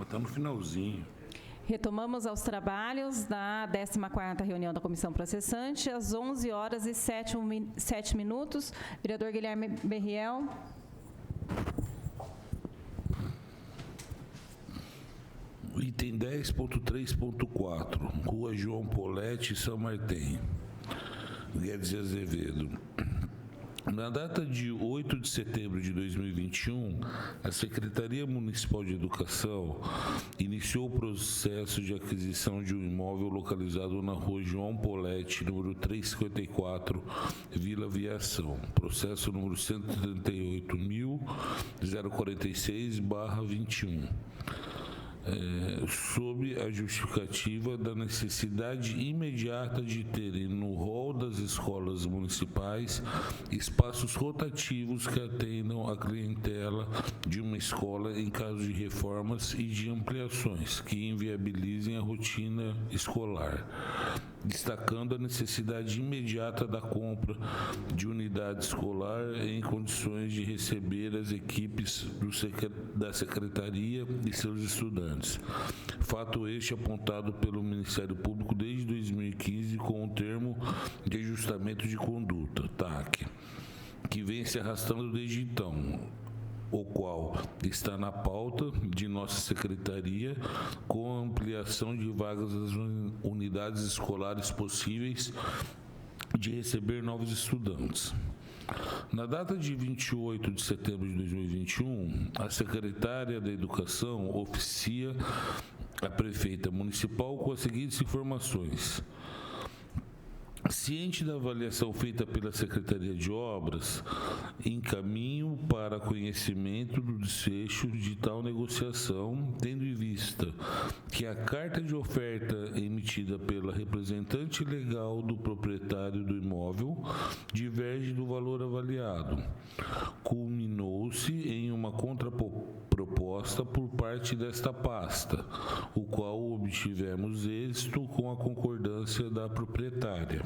Está no finalzinho. Retomamos aos trabalhos da 14ª reunião da Comissão Processante, às 11h07. Vereador Guilherme Berriel. Item 10.3.4, Rua João Polete, São Martim. Guedes Azevedo. Na data de 8 de setembro de 2021, a Secretaria Municipal de Educação iniciou o processo de aquisição de um imóvel localizado na rua João Polete, número 354, Vila Aviação, processo número 138.046/21. Sob a justificativa da necessidade imediata de terem no rol das escolas municipais espaços rotativos que atendam a clientela de uma escola em caso de reformas e de ampliações que inviabilizem a rotina escolar, destacando a necessidade imediata da compra de unidade escolar em condições de receber as equipes da Secretaria e seus estudantes. Fato este apontado pelo Ministério Público desde 2015 com o termo de ajustamento de conduta, TAC, que vem se arrastando desde então, o qual está na pauta de nossa secretaria com a ampliação de vagas das unidades escolares possíveis de receber novos estudantes. Na data de 28 de setembro de 2021, a secretária da Educação oficia a prefeita municipal com as seguintes informações. Ciente da avaliação feita pela Secretaria de Obras, encaminho para conhecimento do desfecho de tal negociação, tendo em vista que a carta de oferta emitida pela representante legal do proprietário do imóvel diverge do valor avaliado. Culminou-se em uma contraproposta por parte desta pasta, o qual obtivemos êxito com a concordância da proprietária.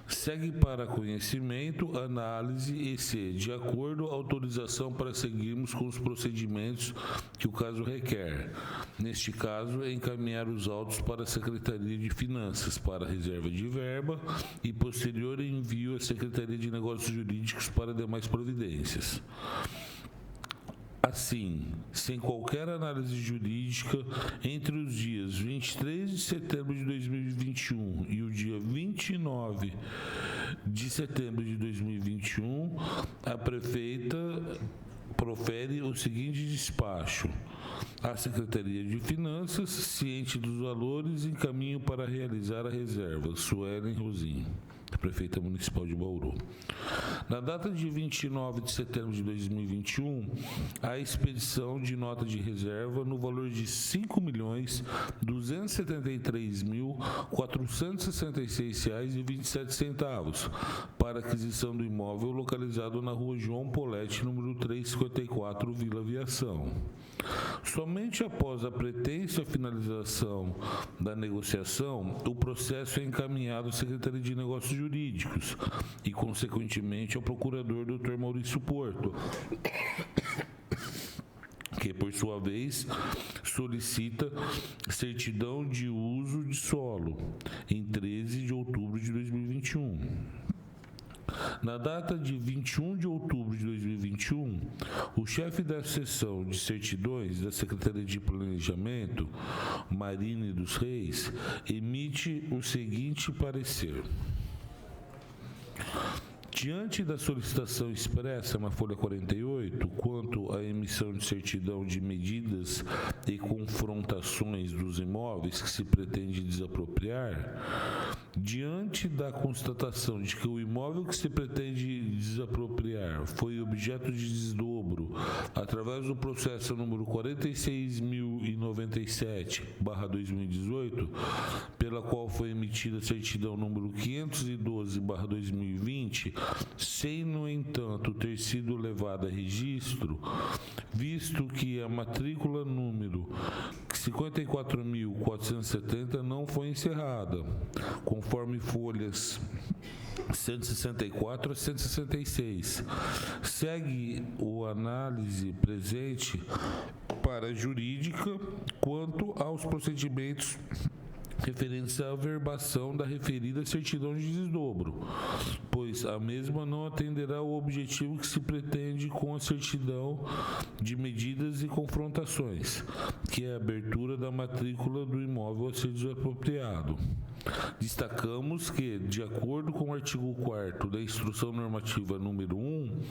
Segue para conhecimento, análise e, se de acordo, autorização para seguirmos com os procedimentos que o caso requer. Neste caso, encaminhar os autos para a Secretaria de Finanças para reserva de verba e posterior envio à Secretaria de Negócios Jurídicos para demais providências. Assim, sem qualquer análise jurídica, entre os dias 23 de setembro de 2021 e o dia 29 de setembro de 2021, a prefeita profere o seguinte despacho. A Secretaria de Finanças, ciente dos valores, encaminho para realizar a reserva. Suelen Rosim, prefeita municipal de Bauru. Na data de 29 de setembro de 2021, a expedição de nota de reserva no valor de R$ 5.273.466,27 para aquisição do imóvel localizado na rua João Polete, número 354, Vila Aviação. Somente após a pretensa finalização da negociação, o processo é encaminhado à Secretaria de Negócios Jurídicos e, consequentemente, ao procurador Dr. Maurício Porto, que, por sua vez, solicita certidão de uso de solo em 13 de outubro de 2021. Na data de 21 de outubro de 2021, o chefe da seção de certidões da Secretaria de Planejamento, Marine dos Reis, emite o seguinte parecer. Diante da solicitação expressa na folha 48, quanto à emissão de certidão de medidas e confrontações dos imóveis que se pretende desapropriar, diante da constatação de que o imóvel que se pretende desapropriar foi objeto de desdobro através do processo número 46.097/2018, pela qual foi emitida a certidão número 512/2020, sem, no entanto, ter sido levada a registro, visto que a matrícula número 54.470 não foi encerrada, conforme folhas 164 a 166. Segue o análise presente para a jurídica quanto aos procedimentos referentes à averbação da referida certidão de desdobro, pois a mesma não atenderá ao objetivo que se pretende com a certidão de medidas e confrontações, que é a abertura da matrícula do imóvel a ser desapropriado. Destacamos que, de acordo com o artigo 4º da Instrução Normativa número 1,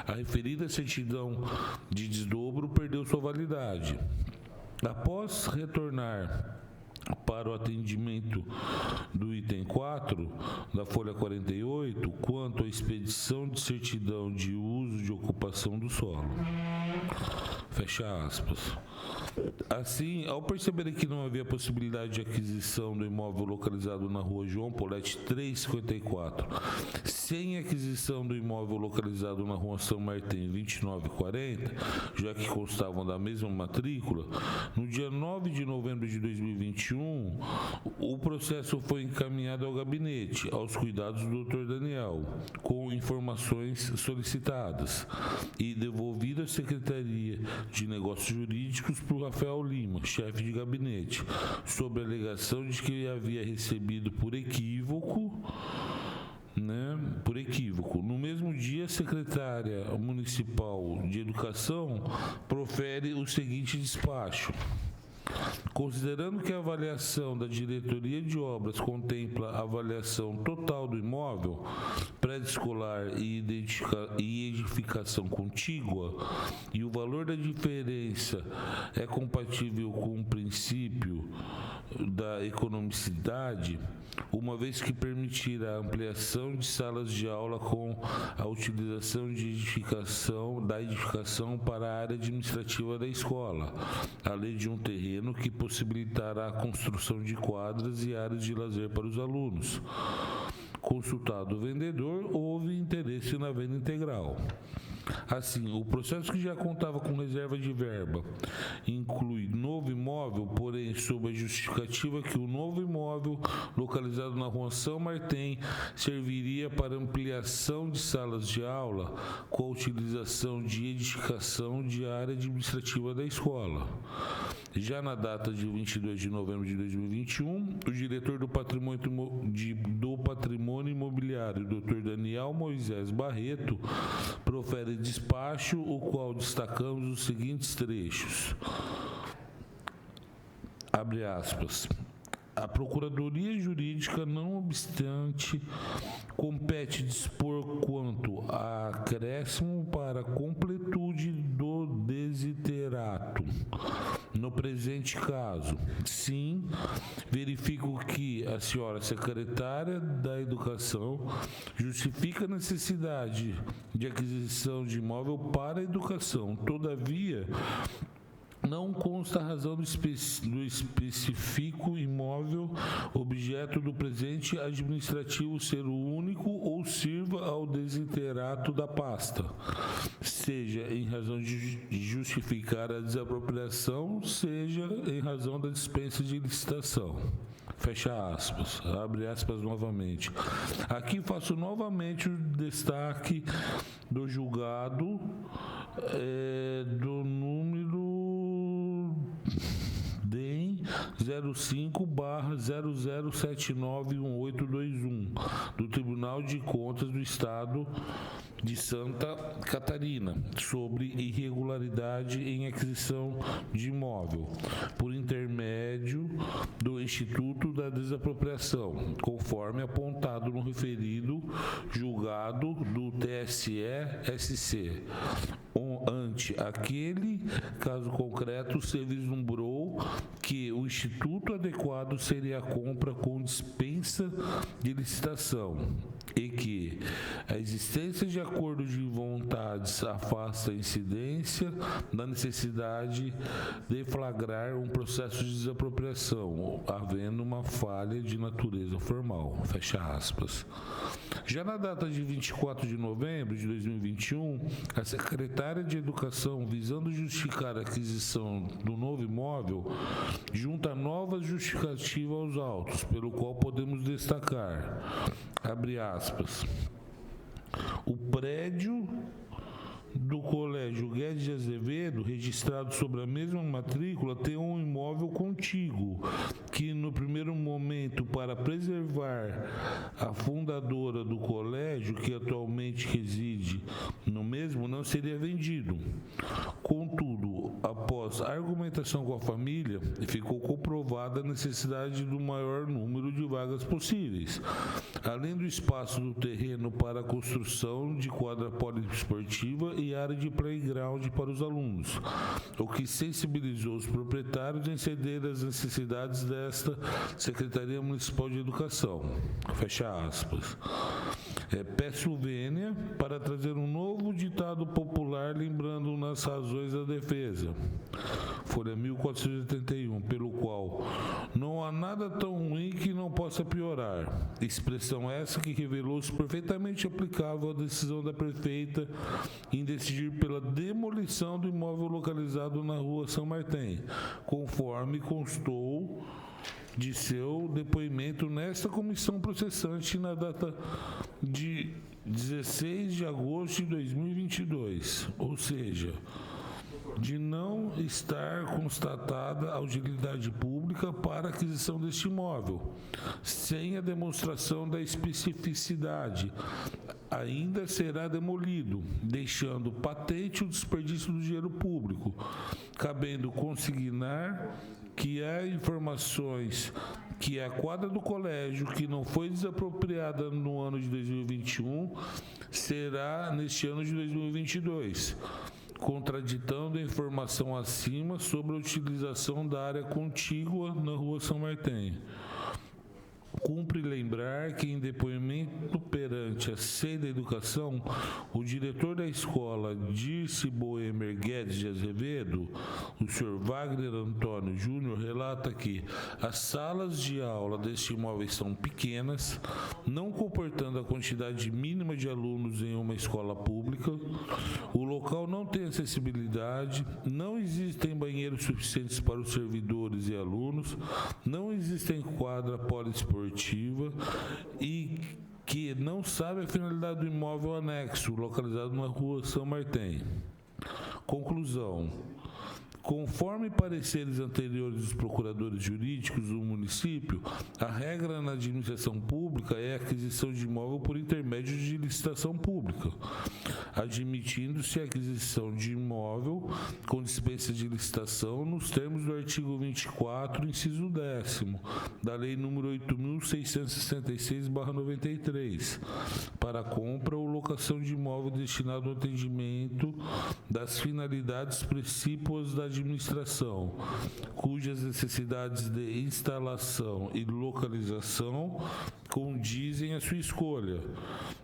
a referida certidão de desdobro perdeu sua validade. Após retornar para o atendimento do item 4 da folha 48, quanto à expedição de certidão de uso de ocupação do solo. Fecha aspas. Assim, ao perceberem que não havia possibilidade de aquisição do imóvel localizado na rua João Polete 354, sem aquisição do imóvel localizado na rua São Martim 2940, já que constavam da mesma matrícula, no dia 9 de novembro de 2021, o processo foi encaminhado ao gabinete, aos cuidados do Dr. Daniel, com informações solicitadas e devolvido à Secretaria de Negócios Jurídicos para o Rafael Lima, chefe de gabinete, sob a alegação de que havia recebido por equívoco. No mesmo dia, a secretária municipal de Educação profere o seguinte despacho. Considerando que a avaliação da diretoria de obras contempla a avaliação total do imóvel, prédio escolar e edificação contígua, e o valor da diferença é compatível com o princípio da economicidade, uma vez que permitir a ampliação de salas de aula com a utilização de edificação para a área administrativa da escola, além de um terreno que possibilitará a construção de quadras e áreas de lazer para os alunos. Consultado o vendedor, houve interesse na venda integral. Assim, o processo, que já contava com reserva de verba, inclui novo imóvel, porém sob a justificativa que o novo imóvel localizado na rua São Martim serviria para ampliação de salas de aula com a utilização de edificação de área administrativa da escola. Já na data de 22 de novembro de 2021, o diretor do Patrimônio Imobiliário, Dr. Daniel Moisés Barreto, profere despacho, o qual destacamos os seguintes trechos. Abre aspas. A Procuradoria Jurídica, não obstante, compete dispor quanto a acréscimo para completude do desiderato. No presente caso, sim, verifico que a senhora secretária da Educação justifica a necessidade de aquisição de imóvel para a educação. Todavia, não consta a razão do específico imóvel objeto do presente administrativo ser o único ou sirva ao desiderato da pasta, seja em razão de justificar a desapropriação, seja em razão da dispensa de licitação. Fecha aspas, abre aspas novamente. Aqui faço novamente o destaque do julgado do número DEM 05/00791821 do Tribunal de Contas do Estado de Santa Catarina, sobre irregularidade em aquisição de imóvel, por intermédio do Instituto da Desapropriação, conforme apontado no referido julgado do TSE-SC. Ante aquele caso concreto, se vislumbrou que o instituto adequado seria a compra com dispensa de licitação e que a existência de acordo de vontades afasta a incidência da necessidade de flagrar um processo de desapropriação, havendo uma falha de natureza formal. Fecha aspas. Já na data de 24 de novembro de 2021, a secretária secretária de Educação, visando justificar a aquisição do novo imóvel, junta novas justificativas aos autos, pelo qual podemos destacar, abre aspas, o prédio do Colégio Guedes de Azevedo, registrado sobre a mesma matrícula, tem um imóvel contíguo, que no primeiro momento, para preservar a fundadora do colégio, que atualmente reside no mesmo, não seria vendido. Contudo, após argumentação com a família, ficou comprovada a necessidade do maior número de vagas possíveis, além do espaço do terreno para a construção de quadra poliesportiva e área de playground para os alunos, o que sensibilizou os proprietários em ceder às necessidades desta Secretaria Municipal de Educação. Fecha aspas. Peço vênia para trazer um novo ditado popular, lembrando nas razões da defesa. Folha 1481, pelo qual não há nada tão ruim que não possa piorar. Expressão essa que revelou-se perfeitamente aplicável à decisão da prefeita em decidir pela demolição do imóvel localizado na rua São Martim, conforme constou de seu depoimento nesta comissão processante na data de 16 de agosto de 2022, ou seja, de não estar constatada a utilidade pública para a aquisição deste imóvel, sem a demonstração da especificidade, ainda será demolido, deixando patente o desperdício do dinheiro público, cabendo consignar que há informações que a quadra do colégio, que não foi desapropriada no ano de 2021, será neste ano de 2022, contraditando a informação acima sobre a utilização da área contígua na rua São Martim. Cumpre lembrar que, em depoimento perante a SEI da Educação, o diretor da escola, Dirce Boemer Guedes de Azevedo, o senhor Wagner Antônio Júnior, relata que as salas de aula deste imóvel são pequenas, não comportando a quantidade mínima de alunos em uma escola pública, o local não tem acessibilidade, não existem banheiros suficientes para os servidores e alunos, não existem quadra poliesportiva e que não sabe a finalidade do imóvel anexo, localizado na rua São Martim. Conclusão. Conforme pareceres anteriores dos procuradores jurídicos do município, a regra na administração pública é a aquisição de imóvel por intermédio de licitação pública, admitindo-se a aquisição de imóvel com dispensa de licitação nos termos do artigo 24, inciso 10º, da Lei nº 8.666/93, para compra ou locação de imóvel destinado ao atendimento das finalidades precípuas da administração, cujas necessidades de instalação e localização condizem à sua escolha,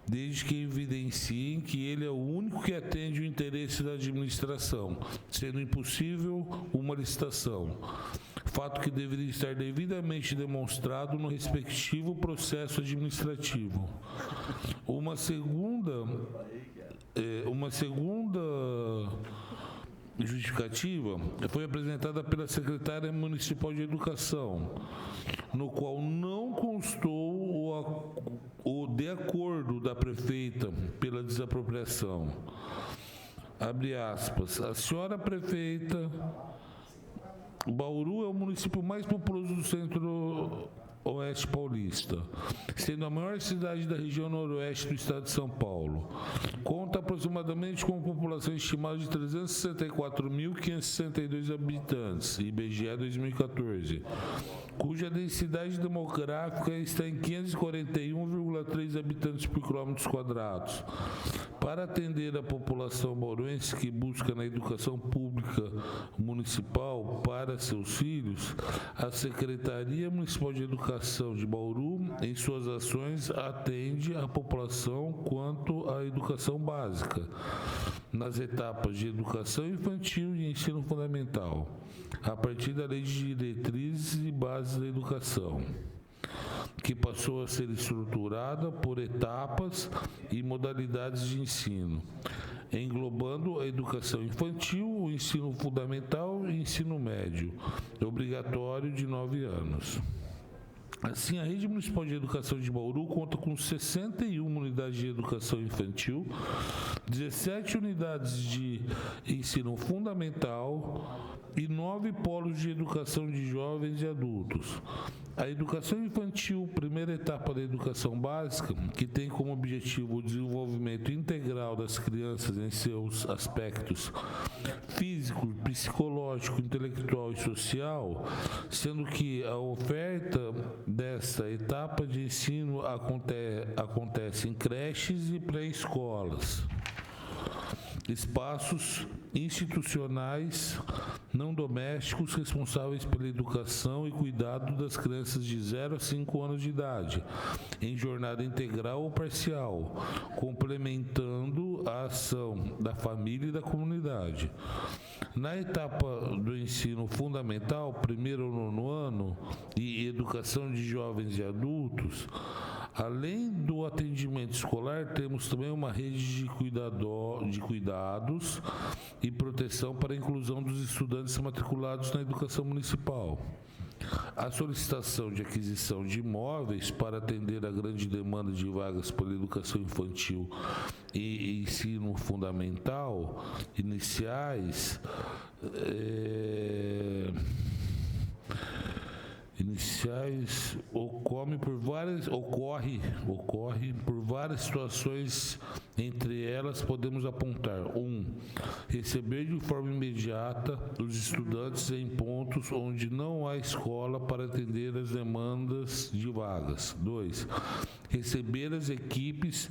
desde que evidenciem que ele é o único que atende o interesse da administração, sendo impossível uma licitação, fato que deveria estar devidamente demonstrado no respectivo processo administrativo. Uma segunda justificativa foi apresentada pela secretária municipal de Educação, no qual não constou o de acordo da prefeita pela desapropriação. Abre aspas. A senhora prefeita, Bauru é o município mais populoso do Centro-Oeste paulista, sendo a maior cidade da região noroeste do estado de São Paulo. Conta aproximadamente com uma população estimada de 364.562 habitantes, IBGE 2014, cuja densidade demográfica está em 541,3 habitantes por quilômetros quadrados. Para atender a população bauruense que busca na educação pública municipal para seus filhos, a Secretaria Municipal de Educação de Bauru, em suas ações, atende a população quanto à educação básica, nas etapas de educação infantil e ensino fundamental, a partir da Lei de Diretrizes e Bases da Educação, que passou a ser estruturada por etapas e modalidades de ensino. englobando a educação infantil, o ensino fundamental e ensino médio, obrigatório de 9 anos. Assim, a Rede Municipal de Educação de Bauru conta com 61 unidades de educação infantil, 17 unidades de ensino fundamental e 9 polos de educação de jovens e adultos. A educação infantil, primeira etapa da educação básica, que tem como objetivo o desenvolvimento integral das crianças em seus aspectos físico, psicológico, intelectual e social, sendo que a oferta dessa etapa de ensino acontece em creches e pré-escolas, espaços institucionais não domésticos responsáveis pela educação e cuidado das crianças de 0 a 5 anos de idade, em jornada integral ou parcial, complementando a ação da família e da comunidade. Na etapa do ensino fundamental, primeiro ou nono ano, e educação de jovens e adultos, além do atendimento escolar, temos também uma rede de cuidados e proteção para a inclusão dos estudantes matriculados na educação municipal. A solicitação de aquisição de imóveis para atender a grande demanda de vagas pela educação infantil e ensino fundamental iniciais ocorre por várias situações. Entre elas podemos apontar: 1. Receber de forma imediata os estudantes em pontos onde não há escola para atender as demandas de vagas. 2. Receber as equipes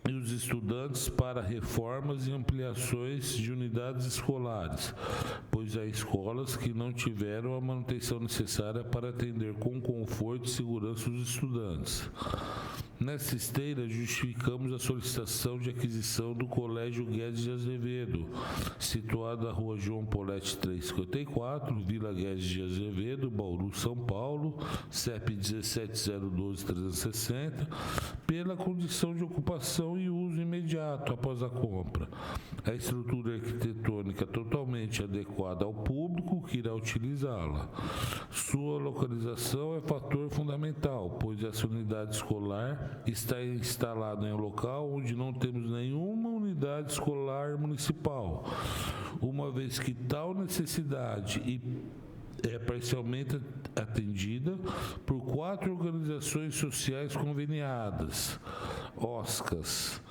e os estudantes para reformas e ampliações de unidades escolares, pois há escolas que não tiveram a manutenção necessária para atender com conforto e segurança os estudantes. Nessa esteira, justificamos a solicitação de aquisição do Colégio Guedes de Azevedo, situado na Rua João Poletti 354, Vila Guedes de Azevedo, Bauru, São Paulo, CEP 17.012.360, pela condição de ocupação e uso imediato após a compra. A estrutura arquitetônica totalmente adequada ao público que irá utilizá-la. Sua localização é fator fundamental, pois essa unidade escolar está instalada em um local onde não temos nenhuma unidade escolar municipal, uma vez que tal necessidade é parcialmente atendida por 4 organizações sociais conveniadas, OSCAs.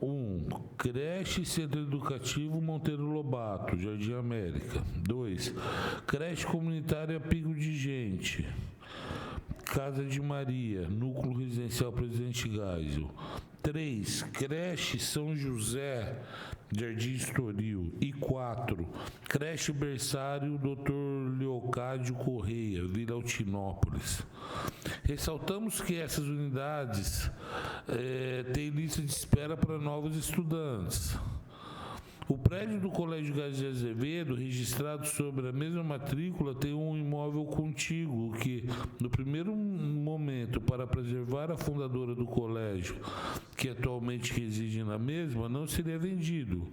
1. Creche Centro Educativo Monteiro Lobato, Jardim América. 2. Creche Comunitária Pingo de Gente, Casa de Maria, Núcleo Residencial Presidente Geisel. 3. Creche São José, Jardim Estoril. E 4. Creche Berçário Dr. Leocádio Correia, Vila Altinópolis. Ressaltamos que essas unidades têm lista de espera para novos estudantes. O prédio do Colégio Guedes de Azevedo, registrado sobre a mesma matrícula, tem um imóvel contíguo que, no primeiro momento, para preservar a fundadora do colégio, que atualmente reside na mesma, não seria vendido.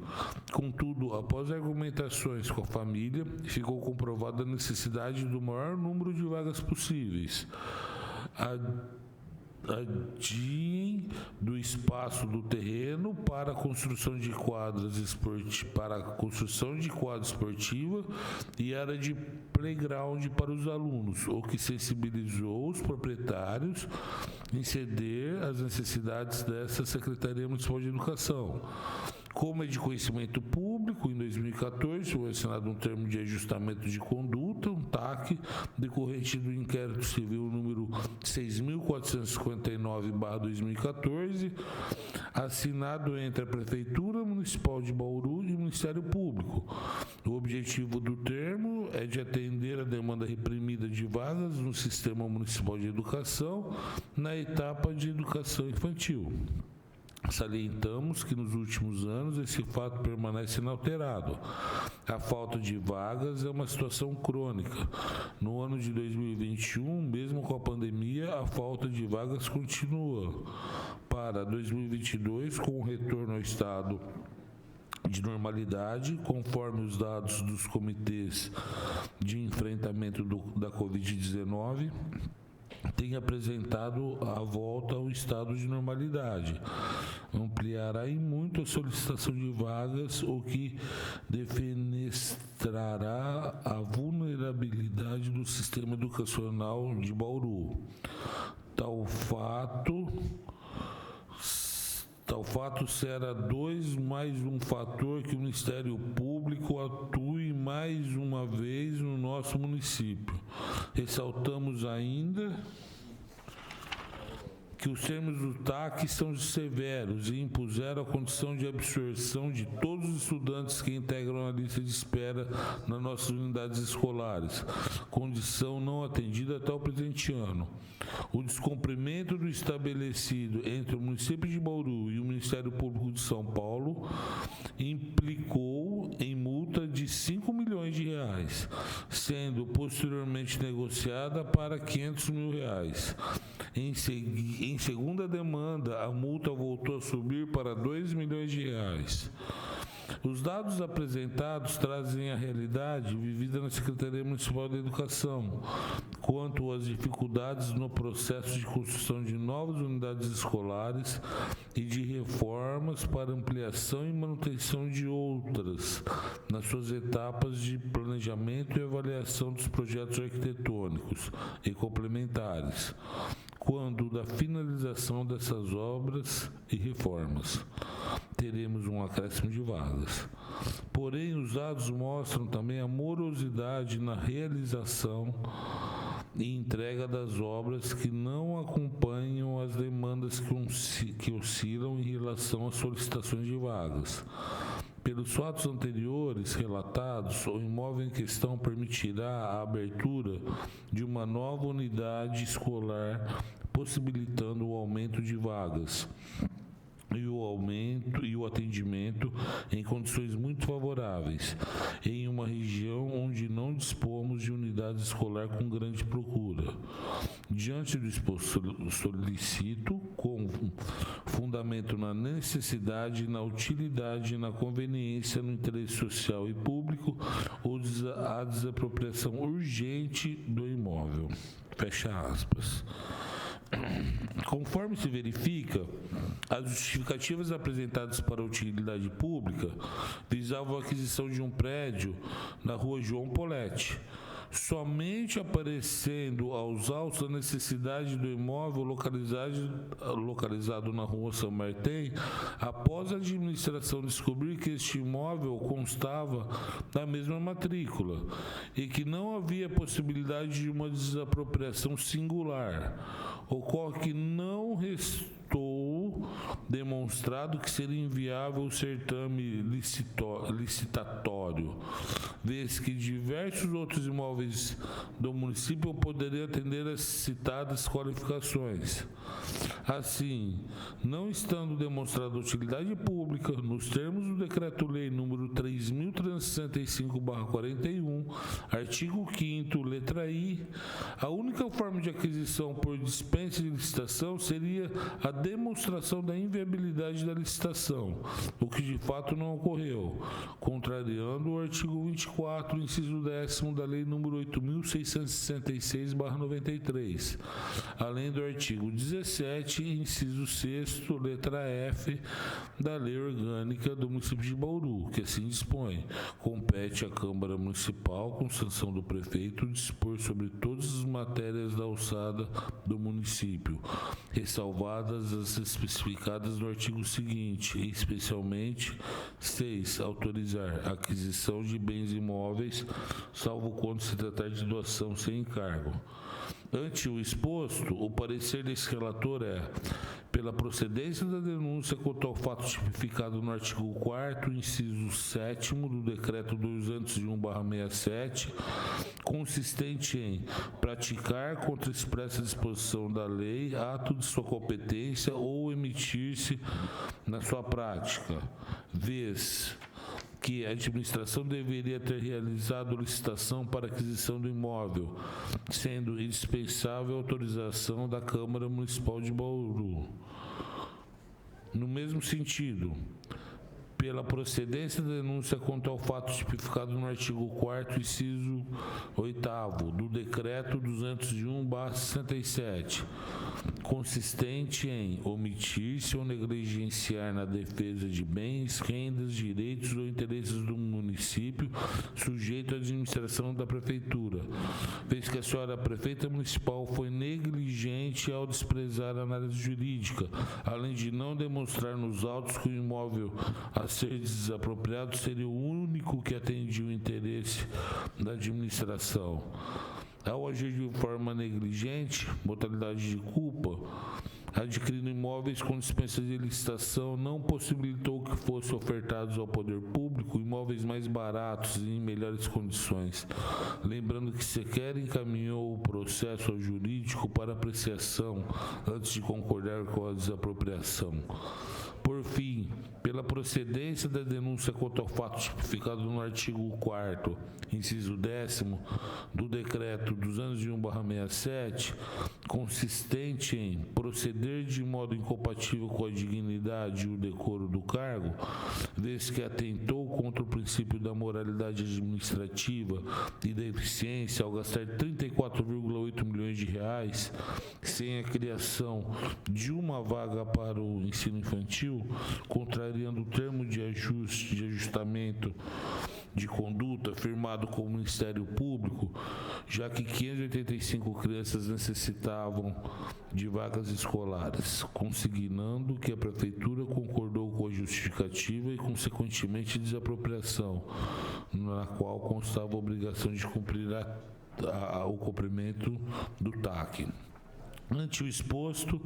Contudo, após argumentações com a família, ficou comprovada a necessidade do maior número de vagas possíveis. Adiem do espaço do terreno para a construção de quadras esportiva e área de playground para os alunos, o que sensibilizou os proprietários em ceder às necessidades dessa Secretaria Municipal de Educação. Como é de conhecimento público, em 2014 foi assinado um termo de ajustamento de conduta, um TAC, decorrente do inquérito civil número 6.459/2014, assinado entre a Prefeitura Municipal de Bauru e o Ministério Público. O objetivo do termo é de atender a demanda reprimida de vagas no Sistema Municipal de Educação na etapa de educação infantil. Salientamos que nos últimos anos esse fato permanece inalterado. A falta de vagas é uma situação crônica. No ano de 2021, mesmo com a pandemia, a falta de vagas continua. Para 2022, com o retorno ao estado de normalidade, conforme os dados dos comitês de enfrentamento da Covid-19, tem apresentado a volta ao estado de normalidade. Ampliará em muito a solicitação de vagas, o que defenestrará a vulnerabilidade do sistema educacional de Bauru. Tal fato será mais um fator que o Ministério Público atue mais uma vez no nosso município. Ressaltamos ainda que os termos do TAC são severos e impuseram a condição de absorção de todos os estudantes que integram a lista de espera nas nossas unidades escolares, condição não atendida até o presente ano. O descumprimento do estabelecido entre o município de Bauru e o Ministério Público de São Paulo implicou em multa de R$5 milhões, sendo posteriormente negociada para R$500 mil. Em segunda demanda, a multa voltou a subir para R$2 milhões. Os dados apresentados trazem a realidade vivida na Secretaria Municipal da Educação quanto às dificuldades no processo de construção de novas unidades escolares e de reformas para ampliação e manutenção de outras, nas suas etapas de planejamento e avaliação dos projetos arquitetônicos e complementares, quando da finalização dessas obras e reformas teremos um acréscimo de vagas. Porém, os dados mostram também a morosidade na realização e entrega das obras que não acompanham as demandas que oscilam em relação às solicitações de vagas. Pelos fatos anteriores relatados, o imóvel em questão permitirá a abertura de uma nova unidade escolar, possibilitando o aumento de vagas e o atendimento em condições muito favoráveis, em uma região onde não dispomos de unidade escolar com grande procura. Diante do exposto, solicito, com fundamento na necessidade, na utilidade, na conveniência, no interesse social e público, a desapropriação urgente do imóvel. Fecha aspas. Conforme se verifica, as justificativas apresentadas para a utilidade pública visavam a aquisição de um prédio na rua João Poletti, somente aparecendo aos autos a necessidade do imóvel localizado na rua São Martim, após a administração descobrir que este imóvel constava da mesma matrícula e que não havia possibilidade de uma desapropriação singular. Ocorre que não restou demonstrado que seria inviável o certame licitatório, vez que diversos outros imóveis do município poderiam atender as citadas qualificações. Assim, não estando demonstrada utilidade pública, nos termos do Decreto-Lei nº 3.365/41, artigo 5º, letra I, a única forma de aquisição por dispensa de licitação seria a demonstração da inviabilidade da licitação, o que de fato não ocorreu, contrariando o artigo 24, inciso 10º da Lei nº 8.666/93, além do artigo 17, inciso 6º, letra F, da Lei Orgânica do município de Bauru, que assim dispõe: compete à Câmara Municipal, com sanção do prefeito, dispor sobre todas as matérias da alçada do município, ressalvadas as especificadas no artigo seguinte, e especialmente 6. Autorizar a aquisição de bens imóveis, salvo quando se tratar de doação sem encargo. Ante o exposto, o parecer desse relator é: pela procedência da denúncia quanto ao fato tipificado no artigo 4º, inciso 7º do Decreto 201/67, consistente em praticar contra expressa disposição da lei ato de sua competência ou emitir-se na sua prática, vez que a administração deveria ter realizado licitação para aquisição do imóvel, sendo indispensável a autorização da Câmara Municipal de Bauru. No mesmo sentido, pela procedência da denúncia quanto ao fato tipificado no artigo 4º, inciso 8º, do Decreto 201/67, consistente em omitir-se ou negligenciar na defesa de bens, rendas, direitos ou interesses do município sujeito à administração da Prefeitura, vez que a senhora Prefeita Municipal foi negligente ao desprezar a análise jurídica, além de não demonstrar nos autos que o imóvel a ser desapropriado seria o único que atendia o interesse da administração. Ao agir de forma negligente, modalidade de culpa, adquirindo imóveis com dispensa de licitação, não possibilitou que fossem ofertados ao poder público imóveis mais baratos e em melhores condições. Lembrando que sequer encaminhou o processo ao jurídico para apreciação antes de concordar com a desapropriação. Por fim, pela procedência da denúncia quanto ao fato tipificado no artigo 4º, inciso 10º, do Decreto 201/67, consistente em proceder de modo incompatível com a dignidade e o decoro do cargo, vez que atentou contra o princípio da moralidade administrativa e da eficiência ao gastar 34,8 milhões de reais sem a criação de uma vaga para o ensino infantil, contrariando o termo de ajustamento de conduta firmado com o Ministério Público, já que 585 crianças necessitavam de vagas escolares, consignando que a Prefeitura concordou com a justificativa e, consequentemente, desapropriação, na qual constava a obrigação de cumprir o cumprimento do TAC. Ante o exposto,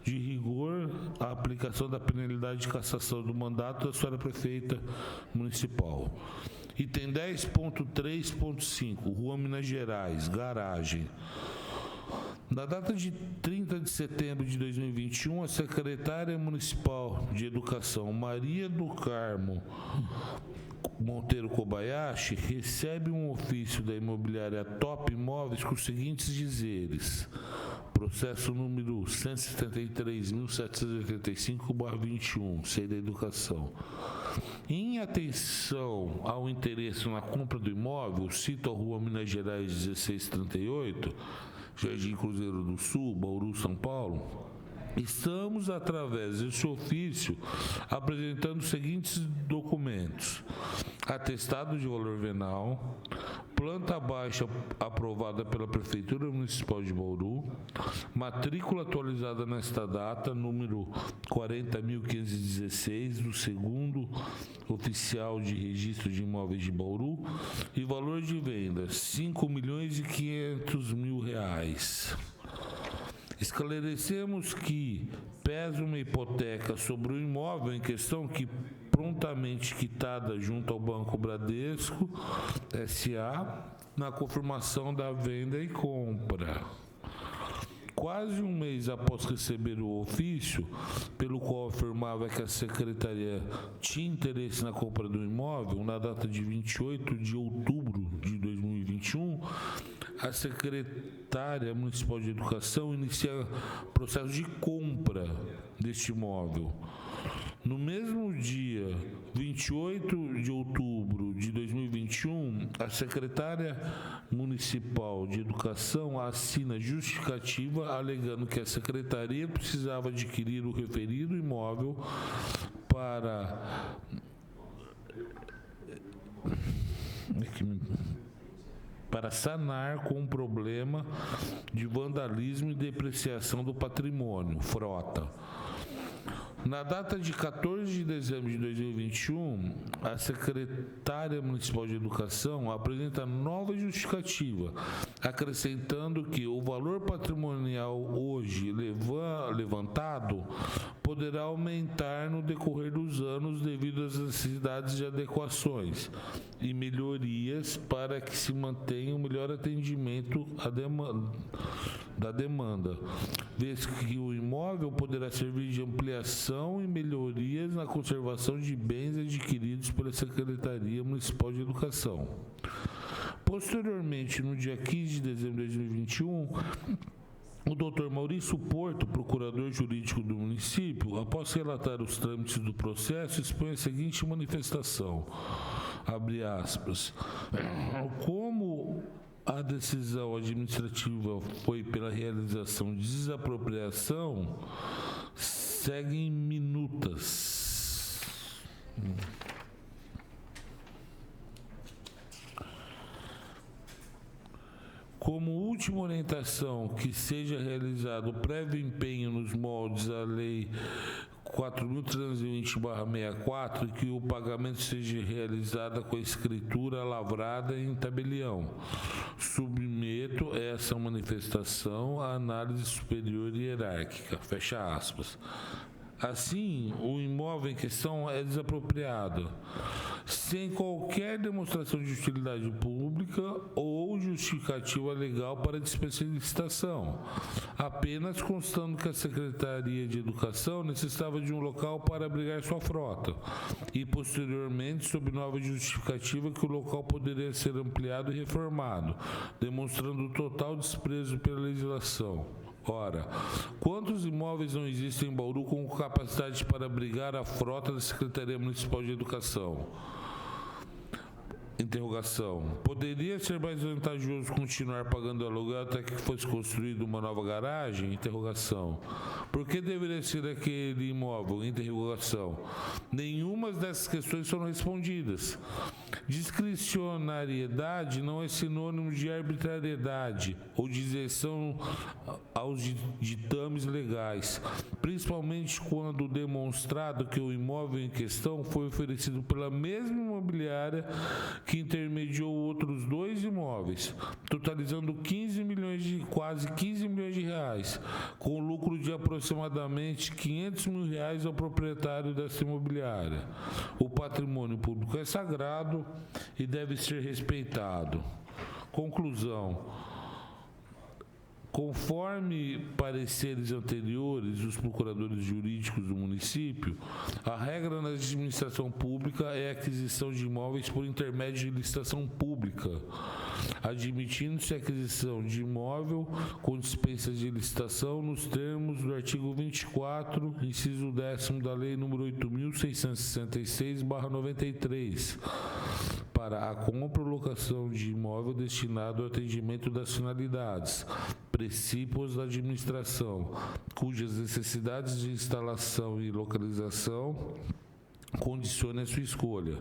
de rigor, a aplicação da penalidade de cassação do mandato da senhora Prefeita Municipal. Item 10.3.5, Rua Minas Gerais, garagem. Na data de 30 de setembro de 2021, a secretária municipal de Educação, Maria do Carmo Monteiro Kobayashi, recebe um ofício da imobiliária Top Imóveis com os seguintes dizeres: processo número 173.785/21, Sei da Educação. Em atenção ao interesse na compra do imóvel, cito a Rua Minas Gerais 1638, Jardim Cruzeiro do Sul, Bauru, São Paulo, estamos, através desse ofício, apresentando os seguintes documentos: atestado de valor venal, planta baixa aprovada pela Prefeitura Municipal de Bauru, matrícula atualizada nesta data, número 40.516, do segundo oficial de registro de imóveis de Bauru, e valor de venda, R$5.500.000. Esclarecemos que pesa uma hipoteca sobre o imóvel em questão que prontamente quitada junto ao Banco Bradesco S.A. na confirmação da venda e compra. Quase um mês após receber o ofício, pelo qual afirmava que a Secretaria tinha interesse na compra do imóvel, na data de 28 de outubro de 2021, a Secretária Municipal de Educação inicia processo de compra deste imóvel. No mesmo dia, 28 de outubro de 2021, a Secretária Municipal de Educação assina justificativa alegando que a Secretaria precisava adquirir o referido imóvel para sanar com um problema de vandalismo e depreciação do patrimônio, frota. Na data de 14 de dezembro de 2021, a Secretária Municipal de Educação apresenta nova justificativa, acrescentando que o valor patrimonial hoje levantado poderá aumentar no decorrer dos anos devido às necessidades de adequações e melhorias para que se mantenha o melhor atendimento da demanda, vez que o imóvel poderá servir de ampliação e melhorias na conservação de bens adquiridos pela Secretaria Municipal de Educação. Posteriormente, no dia 15 de dezembro de 2021, O Dr. Maurício Porto, procurador jurídico do município, após relatar os trâmites do processo, expõe a seguinte manifestação, abre aspas, como a decisão administrativa foi pela realização de desapropriação, seguem minutas. Como última orientação, que seja realizado o prévio empenho nos moldes da Lei 4.320/64 e que o pagamento seja realizado com a escritura lavrada em tabelião. Submeto essa manifestação à análise superior e hierárquica. Fecha aspas. Assim, o imóvel em questão é desapropriado, sem qualquer demonstração de utilidade pública ou justificativa legal para dispensa de licitação, apenas constando que a Secretaria de Educação necessitava de um local para abrigar sua frota e, posteriormente, sob nova justificativa, que o local poderia ser ampliado e reformado, demonstrando total desprezo pela legislação. Ora, quantos imóveis não existem em Bauru com capacidade para abrigar a frota da Secretaria Municipal de Educação? Interrogação. Poderia ser mais vantajoso continuar pagando aluguel até que fosse construída uma nova garagem? Interrogação. Por que deveria ser aquele imóvel? Interrogação. Nenhuma dessas questões foram respondidas. Discricionariedade não é sinônimo de arbitrariedade ou de isenção aos ditames legais, principalmente quando demonstrado que o imóvel em questão foi oferecido pela mesma imobiliária que intermediou outros dois imóveis, totalizando quase 15 milhões de reais, com lucro de aproximadamente 500 mil reais ao proprietário dessa imobiliária. O patrimônio público é sagrado e deve ser respeitado. Conclusão. Conforme pareceres anteriores dos procuradores jurídicos do município, a regra na administração pública é a aquisição de imóveis por intermédio de licitação pública, admitindo-se a aquisição de imóvel com dispensa de licitação nos termos do artigo 24, inciso 10º da Lei nº 8.666/93, para a compra ou locação de imóvel destinado ao atendimento das finalidades, princípios da administração, cujas necessidades de instalação e localização condicione a sua escolha,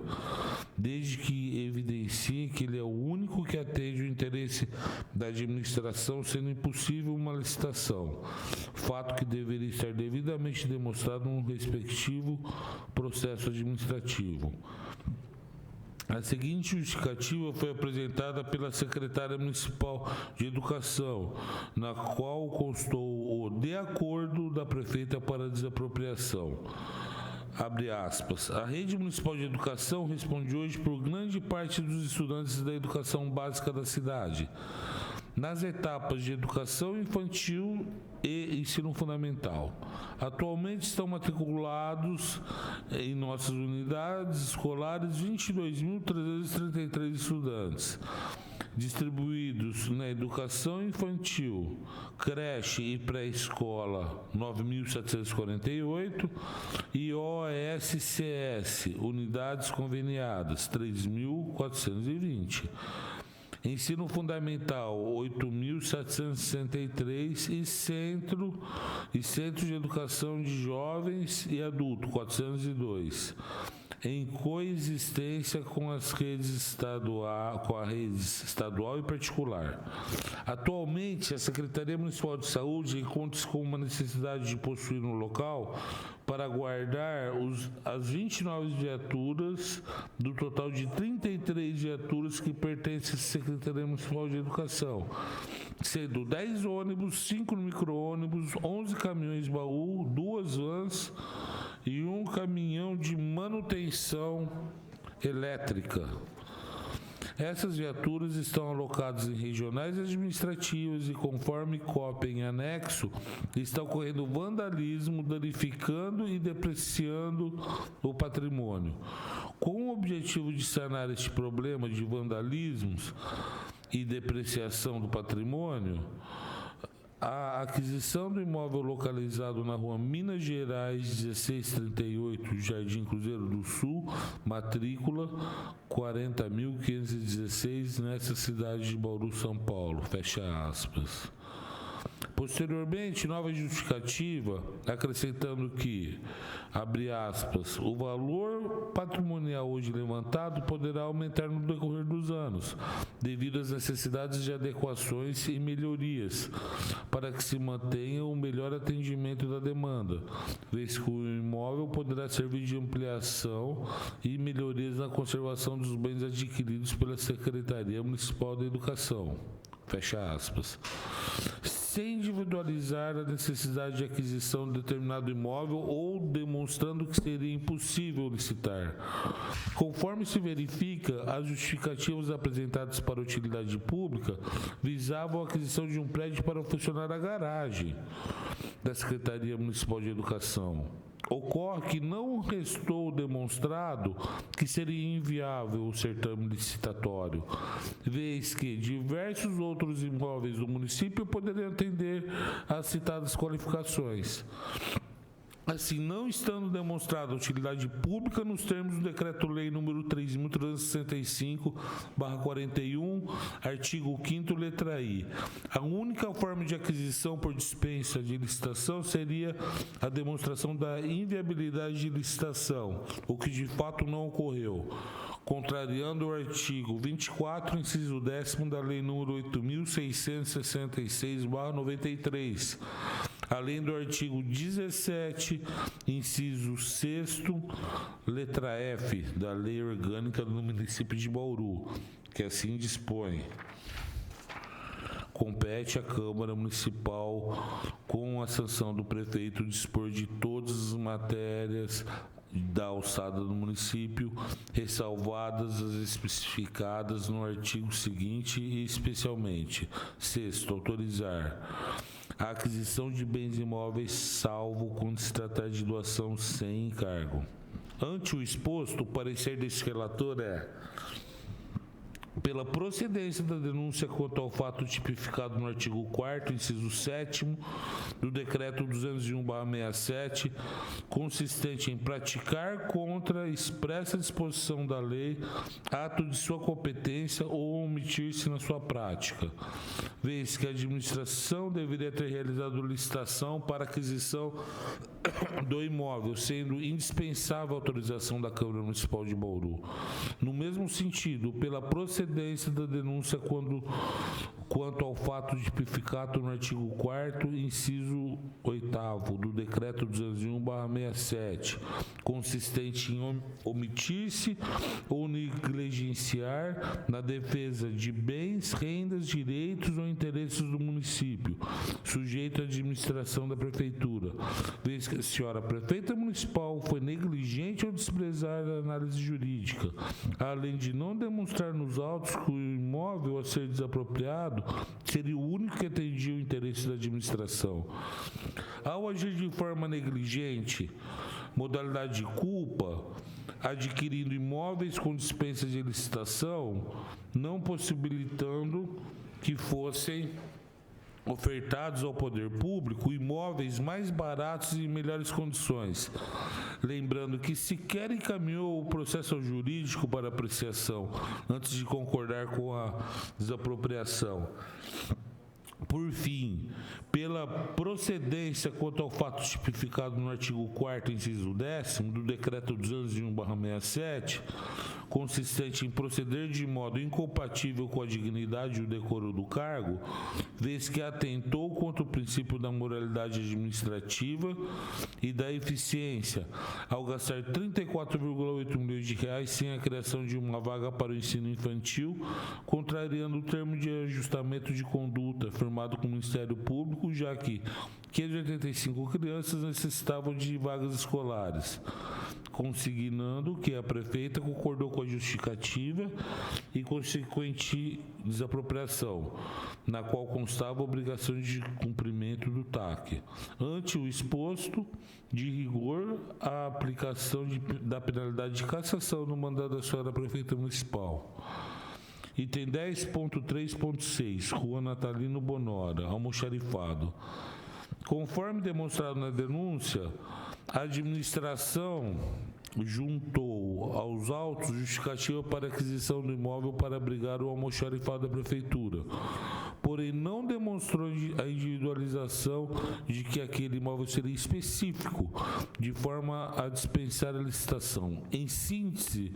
desde que evidencie que ele é o único que atende o interesse da administração, sendo impossível uma licitação, fato que deveria estar devidamente demonstrado no respectivo processo administrativo. A seguinte justificativa foi apresentada pela secretária municipal de Educação, na qual constou o de acordo da prefeita para a desapropriação. Abre aspas. A rede municipal de educação responde hoje por grande parte dos estudantes da educação básica da cidade, nas etapas de educação infantil e ensino fundamental. Atualmente estão matriculados em nossas unidades escolares 22.333 estudantes, distribuídos na educação infantil, creche e pré-escola 9.748 e OSCS, unidades conveniadas 3.420. Ensino fundamental 8.763 e centro de educação de jovens e adultos 402, em coexistência com as redes estadual e particular. Atualmente, a Secretaria Municipal de Saúde encontra-se com uma necessidade de possuir um local para guardar as 29 viaturas do total de 33 viaturas que pertencem à Secretaria Municipal de Educação, sendo 10 ônibus, 5 micro-ônibus, 11 caminhões-baú, 2 vans e um caminhão de manutenção elétrica. Essas viaturas estão alocadas em regionais administrativas e, conforme cópia em anexo, está ocorrendo vandalismo, danificando e depreciando o patrimônio. Com o objetivo de sanar este problema de vandalismos e depreciação do patrimônio, A aquisição do imóvel localizado na rua Minas Gerais 1638, Jardim Cruzeiro do Sul, matrícula 40.516, nessa cidade de Bauru, São Paulo. Fecha aspas. Posteriormente, nova justificativa, acrescentando que, abre aspas, o valor patrimonial hoje levantado poderá aumentar no decorrer dos anos, devido às necessidades de adequações e melhorias, para que se mantenha o melhor atendimento da demanda, vez que o imóvel poderá servir de ampliação e melhorias na conservação dos bens adquiridos pela Secretaria Municipal da Educação. Fecha aspas. Sem individualizar a necessidade de aquisição de determinado imóvel ou demonstrando que seria impossível licitar. Conforme se verifica, as justificativas apresentadas para utilidade pública visavam a aquisição de um prédio para funcionar a garagem da Secretaria Municipal de Educação. Ocorre que não restou demonstrado que seria inviável o certame licitatório, vez que diversos outros imóveis do município poderiam atender às citadas qualificações. Assim, não estando demonstrada a utilidade pública nos termos do Decreto-Lei nº 3.365/41, artigo 5º, letra I. A única forma de aquisição por dispensa de licitação seria a demonstração da inviabilidade de licitação, o que de fato não ocorreu, contrariando o artigo 24, inciso 10º da Lei nº 8.666/93, além do artigo 17, inciso 6º, letra F, da Lei Orgânica do município de Bauru, que assim dispõe. Compete à Câmara Municipal, com a sanção do prefeito, dispor de todas as matérias da alçada do município, ressalvadas as especificadas no artigo seguinte e especialmente: sexto, autorizar a aquisição de bens imóveis, salvo quando se tratar de doação sem encargo. Ante o exposto, o parecer deste relator é: pela procedência da denúncia quanto ao fato tipificado no artigo 4º, inciso 7º, do Decreto 201/67, consistente em praticar contra a expressa disposição da lei ato de sua competência ou omitir-se na sua prática, vez que a administração deveria ter realizado licitação para aquisição do imóvel, sendo indispensável a autorização da Câmara Municipal de Bauru. No mesmo sentido, pela procedência da denúncia quanto ao fato tipificado no artigo 4º, inciso 8º, do Decreto 201/67, consistente em omitir-se ou negligenciar na defesa de bens, rendas, direitos ou interesses do município, sujeito à administração da Prefeitura, vez que a senhora Prefeita Municipal foi negligente ao desprezar a análise jurídica, além de não demonstrar nos autos que o imóvel a ser desapropriado seria o único que atendia o interesse da administração. Ao agir de forma negligente, modalidade de culpa, adquirindo imóveis com dispensa de licitação, não possibilitando que fossem ofertados ao poder público imóveis mais baratos e em melhores condições. Lembrando que sequer encaminhou o processo jurídico para apreciação antes de concordar com a desapropriação. Por fim, pela procedência quanto ao fato tipificado no artigo 4º, inciso 10º, do Decreto 201/67, consistente em proceder de modo incompatível com a dignidade e o decoro do cargo, vez que atentou contra o princípio da moralidade administrativa e da eficiência, ao gastar 34,8 milhões de reais sem a criação de uma vaga para o ensino infantil, contrariando o termo de ajustamento de conduta firmado com o Ministério Público, já que 585 crianças necessitavam de vagas escolares, consignando que a prefeita concordou com a justificativa e consequente desapropriação, na qual constava a obrigação de cumprimento do TAC. Ante o exposto, de rigor, a aplicação da penalidade de cassação no mandado da senhora Prefeita Municipal. Item 10.3.6, Rua Natalino Bonora, almoxarifado. Conforme demonstrado na denúncia, a administração juntou aos autos justificativa para aquisição do imóvel para abrigar o almoxarifado da prefeitura, porém não demonstrou a individualização de que aquele imóvel seria específico, de forma a dispensar a licitação. Em síntese,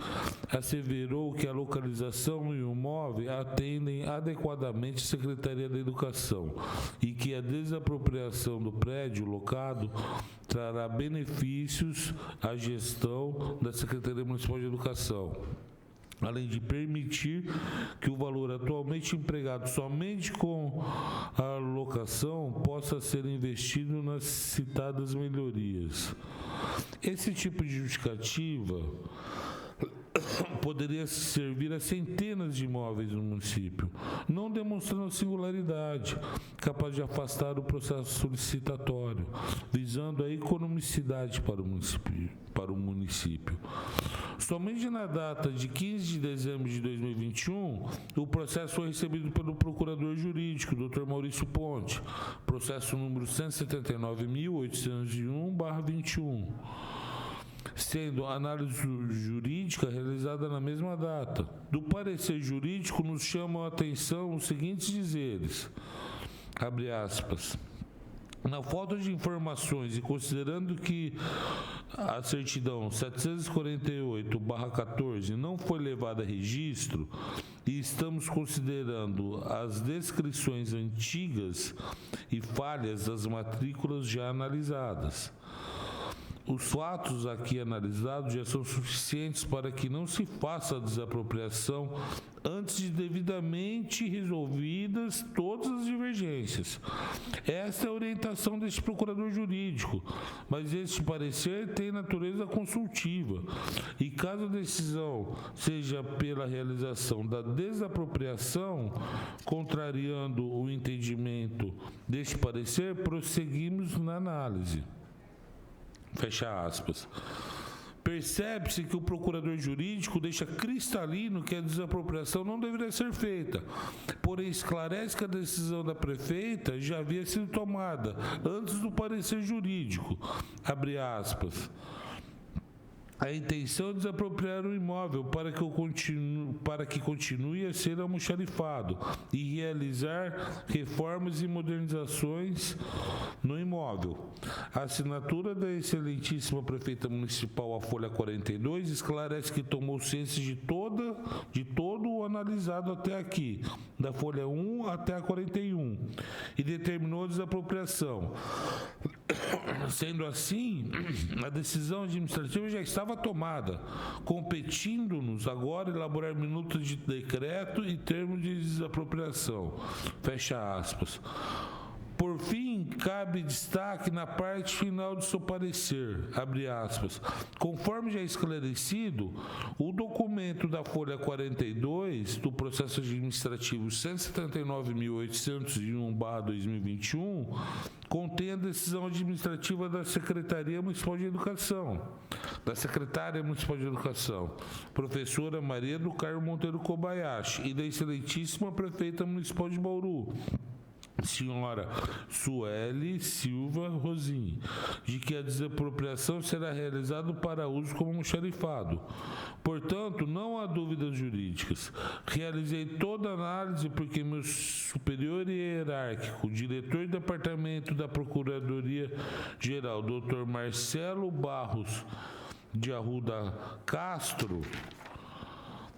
asseverou que a localização e o imóvel atendem adequadamente à Secretaria da Educação e que a desapropriação do prédio locado trará benefícios à gestão da Secretaria Municipal de Educação, além de permitir que o valor atualmente empregado somente com a locação possa ser investido nas citadas melhorias. Esse tipo de justificativa poderia servir a centenas de imóveis no município, não demonstrando singularidade, capaz de afastar o processo solicitatório, visando a economicidade para o município. Somente na data de 15 de dezembro de 2021, o processo foi recebido pelo procurador jurídico, Dr. Maurício Ponte, processo número 179.801/21. Sendo a análise jurídica realizada na mesma data. Do parecer jurídico, nos chamam a atenção os seguintes dizeres, abre aspas, na falta de informações e considerando que a certidão 748/14 não foi levada a registro e estamos considerando as descrições antigas e falhas das matrículas já analisadas. Os fatos aqui analisados já são suficientes para que não se faça a desapropriação antes de devidamente resolvidas todas as divergências. Esta é a orientação deste procurador jurídico, mas este parecer tem natureza consultiva e caso a decisão seja pela realização da desapropriação, contrariando o entendimento deste parecer, prosseguimos na análise. Fecha aspas. Percebe-se que o procurador jurídico deixa cristalino que a desapropriação não deveria ser feita, porém esclarece que a decisão da prefeita já havia sido tomada antes do parecer jurídico. Abre aspas. A intenção é desapropriar o imóvel para que continue a ser almoxarifado e realizar reformas e modernizações no imóvel. A assinatura da excelentíssima prefeita municipal, a folha 42, esclarece que tomou ciência de todo o analisado até aqui, da folha 1 até a 41, e determinou a desapropriação. Sendo assim, a decisão administrativa já estava tomada, competindo-nos agora elaborar minutas de decreto e termos de desapropriação. Fecha aspas. Por fim, cabe destaque na parte final do seu parecer, abre aspas, conforme já esclarecido, o documento da folha 42 do processo administrativo 179.801/2021 contém a decisão administrativa da Secretaria Municipal de Educação, da Secretária Municipal de Educação, professora Maria do Carmo Monteiro Kobayashi, e da excelentíssima Prefeita Municipal de Bauru, senhora Sueli Silva Rosim, de que a desapropriação será realizada para uso como almoxarifado. Portanto, não há dúvidas jurídicas. Realizei toda a análise porque meu superior hierárquico, diretor do departamento da Procuradoria-Geral, Dr. Marcelo Barros de Arruda Castro,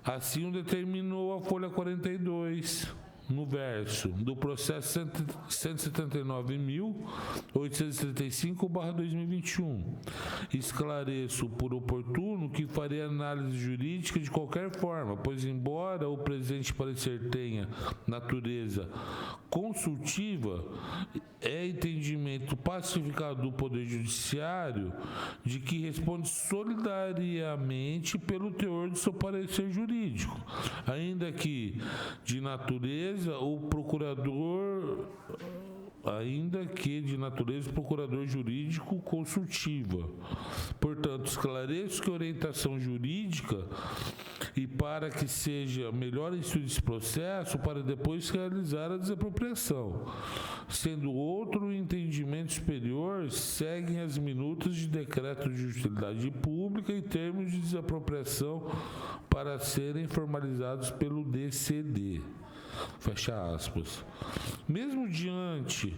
assim o determinou a folha 42, no verso do processo 179.835/2021. Esclareço por oportuno que farei análise jurídica de qualquer forma, pois embora o presente parecer tenha natureza consultiva, é entendimento pacificado do Poder Judiciário de que responde solidariamente pelo teor do seu parecer jurídico, ainda que de natureza o procurador ainda que de natureza procurador jurídico consultiva. Portanto, esclareço que a orientação jurídica e para que seja melhor instruído esse processo para depois realizar a desapropriação. Sendo outro entendimento superior, seguem as minutas de decreto de utilidade pública e termos de desapropriação para serem formalizados pelo DCD. Fecha aspas. Mesmo diante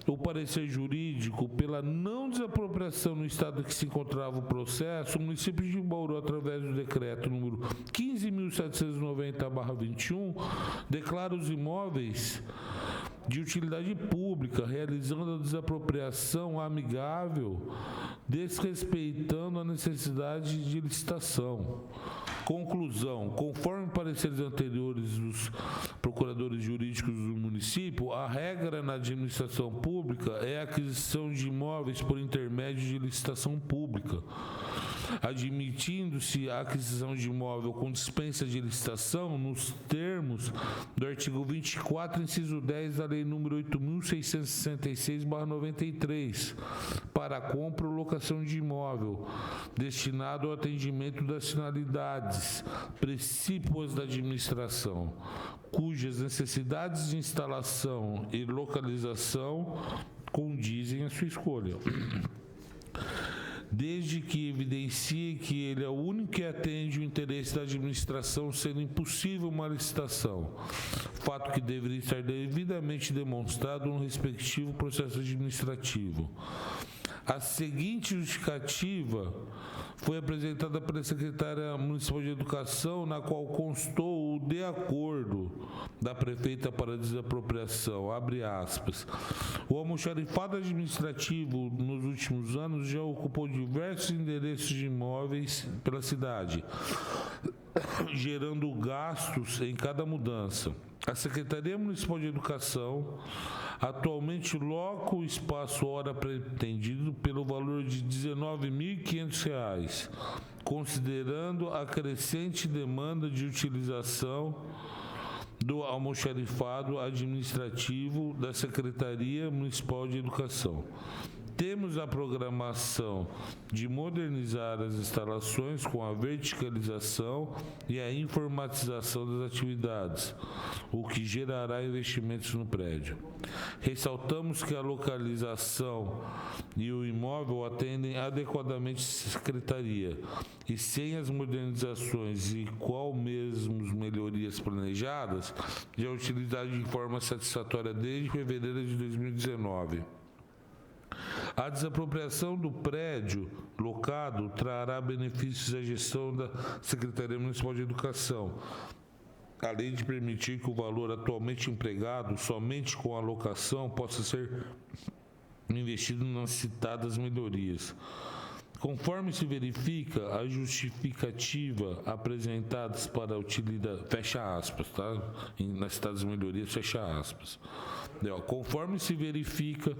o parecer jurídico pela não desapropriação no estado em que se encontrava o processo, o município de Bauru, através do decreto número 15.790/21, declara os imóveis de utilidade pública, realizando a desapropriação amigável, desrespeitando a necessidade de licitação. Conclusão: conforme pareceres anteriores dos procuradores jurídicos do município, a regra na administração pública é a aquisição de imóveis por intermédio de licitação pública, admitindo-se a aquisição de imóvel com dispensa de licitação nos termos do artigo 24, inciso 10 da Lei nº 8.666/93, para a compra ou locação de imóvel destinado ao atendimento das finalidades precípuas da administração, cujas necessidades de instalação e localização condizem à sua escolha, desde que evidencie que ele é o único que atende o interesse da administração, sendo impossível uma licitação, fato que deveria estar devidamente demonstrado no respectivo processo administrativo. A seguinte justificativa foi apresentada pela secretária municipal de Educação, na qual constou o de acordo da prefeita para a desapropriação, abre aspas. O almoxarifado administrativo nos últimos anos já ocupou diversos endereços de imóveis pela cidade, gerando gastos em cada mudança. A Secretaria Municipal de Educação atualmente loca o espaço hora pretendido pelo valor de R$ 19.500, considerando a crescente demanda de utilização do almoxarifado administrativo da Secretaria Municipal de Educação. Temos a programação de modernizar as instalações com a verticalização e a informatização das atividades, o que gerará investimentos no prédio. Ressaltamos que a localização e o imóvel atendem adequadamente a secretaria e sem as modernizações e qual mesmo melhorias planejadas, já utilizado de forma satisfatória desde fevereiro de 2019. A desapropriação do prédio locado trará benefícios à gestão da Secretaria Municipal de Educação, além de permitir que o valor atualmente empregado somente com a locação possa ser investido nas citadas melhorias. Conforme se verifica, a justificativa apresentadas para a utilidade, fecha aspas, tá? Nas citadas melhorias, fecha aspas. Conforme se verifica,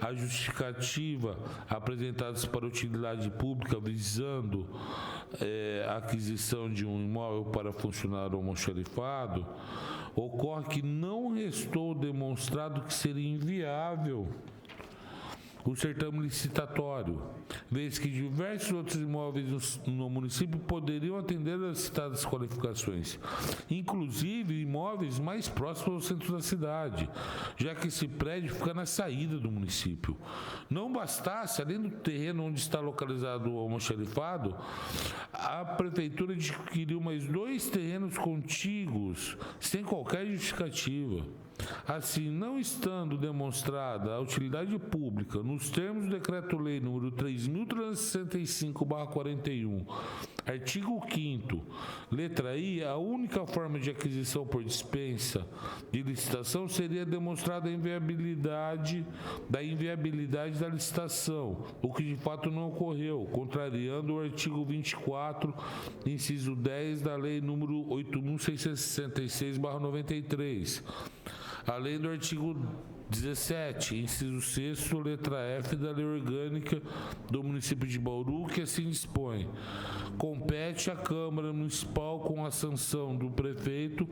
a justificativa apresentadas para a utilidade pública visando a aquisição de um imóvel para funcionar o almoxarifado, ocorre que não restou demonstrado que seria inviável o certame licitatório, vez que diversos outros imóveis no município poderiam atender às citadas qualificações, inclusive imóveis mais próximos ao centro da cidade, já que esse prédio fica na saída do município. Não bastasse, além do terreno onde está localizado o almoxarifado, a prefeitura adquiriu mais 2 terrenos contíguos, sem qualquer justificativa. Assim, não estando demonstrada a utilidade pública nos termos do Decreto-Lei nº 3.365/41, artigo 5º, letra I, a única forma de aquisição por dispensa de licitação seria demonstrada a inviabilidade da licitação, o que de fato não ocorreu, contrariando o artigo 24, inciso 10 da Lei nº 8.666/93. além do artigo 17, inciso 6º, letra F da Lei Orgânica do município de Bauru, que assim dispõe: compete à Câmara Municipal, com a sanção do prefeito,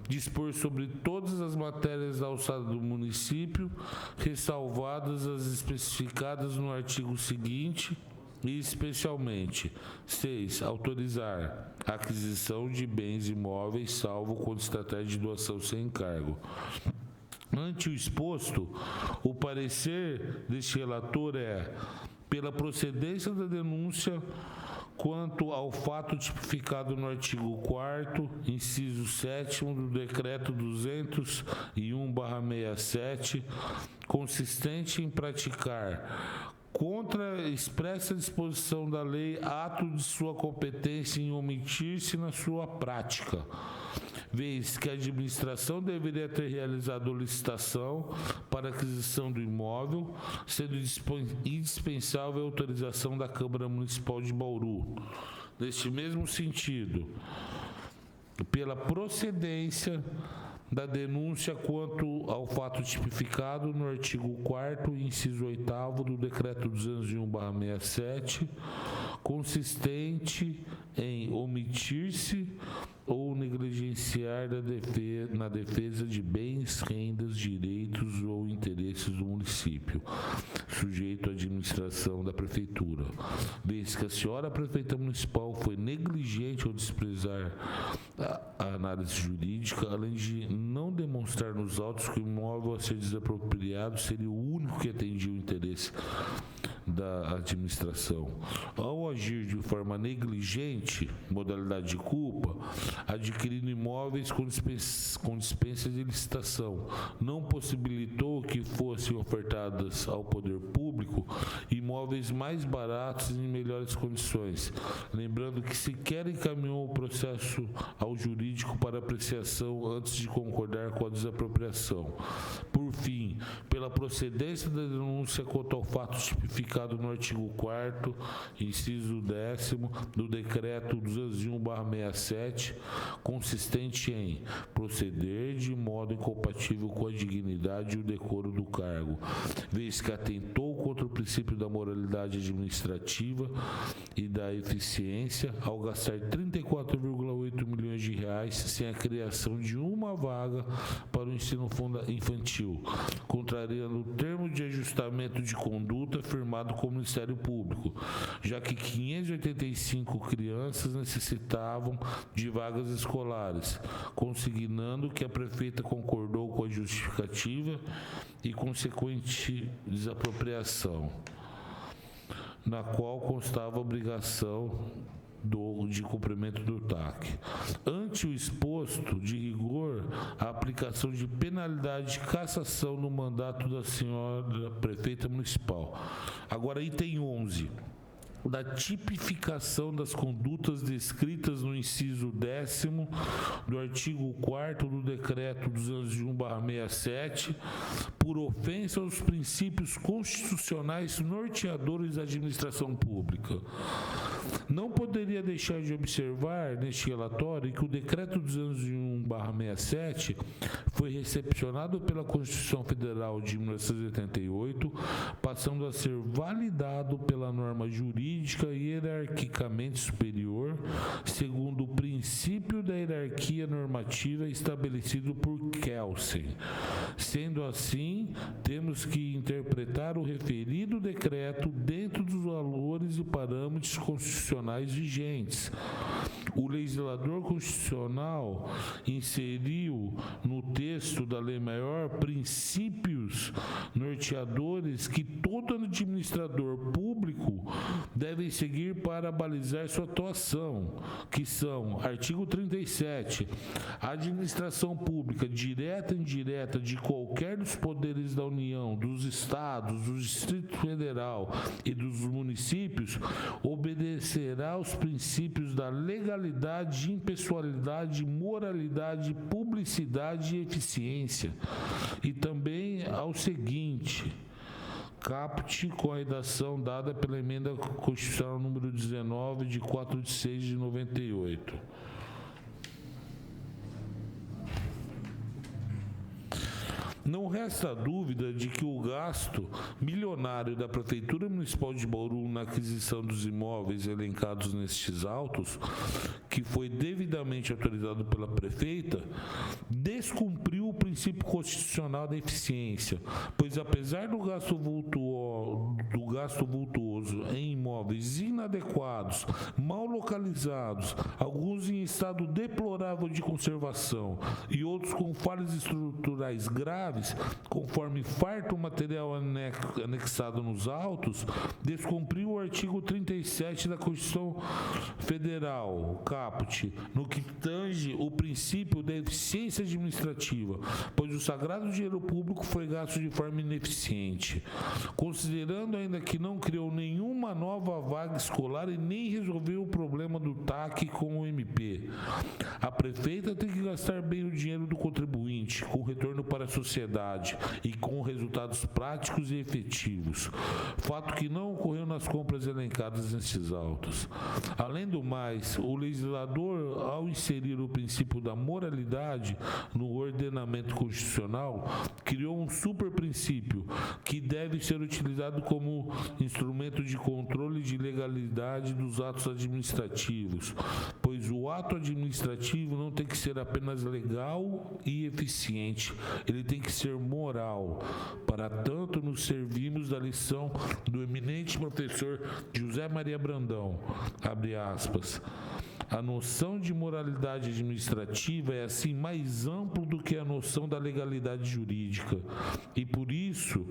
dispor sobre todas as matérias da alçada do município, ressalvadas as especificadas no artigo seguinte, e especialmente: 6. Autorizar a aquisição de bens imóveis, salvo quando se tratar de doação sem encargo. Ante o exposto, o parecer deste relator é: pela procedência da denúncia quanto ao fato tipificado no artigo 4º, inciso 7º do Decreto 201/67, consistente em praticar, contra a expressa disposição da lei, ato de sua competência em omitir-se na sua prática, vez que a administração deveria ter realizado licitação para aquisição do imóvel, sendo indispensável a autorização da Câmara Municipal de Bauru. Neste mesmo sentido, pela procedência da denúncia quanto ao fato tipificado no artigo 4º, inciso 8º do Decreto 201/67, consistente em omitir-se ou negligenciar na defesa de bens, rendas, direitos ou interesses do município, sujeito à administração da Prefeitura, vez que a senhora Prefeita Municipal foi negligente ao desprezar a análise jurídica, além de não demonstrar nos autos que o imóvel a ser desapropriado seria o único que atendia o interesse da administração. Ao agir de forma negligente, modalidade de culpa, adquirindo imóveis com dispensa de licitação, não possibilitou que fossem ofertadas ao poder público imóveis mais baratos e em melhores condições, lembrando que sequer encaminhou o processo ao jurídico para apreciação antes de concordar com a desapropriação. Por fim, pela procedência da denúncia quanto ao fato tipificado no artigo 4º, inciso 10º do Decreto 201/67, consistente em proceder de modo incompatível com a dignidade e o decoro do cargo, vez que atentou contra o princípio da moralidade administrativa e da eficiência ao gastar 34,8 milhões de reais sem a criação de uma vaga para o ensino infantil, contrariando o termo de ajustamento de conduta firmado com o Ministério Público, já que 585 crianças necessitavam de vagas escolares, consignando que a prefeita concordou com a justificativa e consequente desapropriação, na qual constava a obrigação de cumprimento do TAC. Ante o exposto, de rigor, a aplicação de penalidade de cassação no mandato da senhora Prefeita Municipal. Agora, item 11. Da tipificação das condutas descritas no inciso 10º do artigo 4º do Decreto 201/67, por ofensa aos princípios constitucionais norteadores da administração pública. Não poderia deixar de observar neste relatório que o Decreto 201/67 foi recepcionado pela Constituição Federal de 1988, passando a ser validado pela norma jurídica hierarquicamente superior, segundo o princípio da hierarquia normativa estabelecido por Kelsen. Sendo assim, temos que interpretar o referido decreto dentro dos valores e parâmetros constitucionais vigentes. O legislador constitucional inseriu no texto da Lei Maior princípios norteadores que todo administrador público deve seguir para balizar sua atuação, que são: artigo 37, a administração pública, direta e indireta, de qualquer dos poderes da União, dos Estados, do Distrito Federal e dos municípios, obedecerá aos princípios da legalidade, impessoalidade, moralidade, publicidade e eficiência. E também ao seguinte: capte com a redação dada pela Emenda Constitucional número 19, de 4/6/98. Não resta dúvida de que o gasto milionário da Prefeitura Municipal de Bauru na aquisição dos imóveis elencados nestes autos, que foi devidamente autorizado pela prefeita, descumpriu o princípio constitucional da eficiência, pois apesar do gasto vultuoso em imóveis inadequados, mal localizados, alguns em estado deplorável de conservação e outros com falhas estruturais graves, conforme farto material anexado nos autos, descumpriu o artigo 37 da Constituição Federal, caput, no que tange o princípio da eficiência administrativa, pois o sagrado dinheiro público foi gasto de forma ineficiente. Considerando ainda que não criou nenhuma nova vaga escolar e nem resolveu o problema do TAC com o MP, a prefeita tem que gastar bem o dinheiro do contribuinte, com retorno para a sociedade e com resultados práticos e efetivos, fato que não ocorreu nas compras elencadas nesses autos. Além do mais, o legislador, ao inserir o princípio da moralidade no ordenamento constitucional, criou um superprincípio que deve ser utilizado como instrumento de controle de legalidade dos atos administrativos, pois o ato administrativo não tem que ser apenas legal e eficiente, ele tem que ser moral. Para tanto, nos servimos da lição do eminente professor José Maria Brandão, abre aspas, a noção de moralidade administrativa é assim mais ampla do que a noção da legalidade jurídica e por isso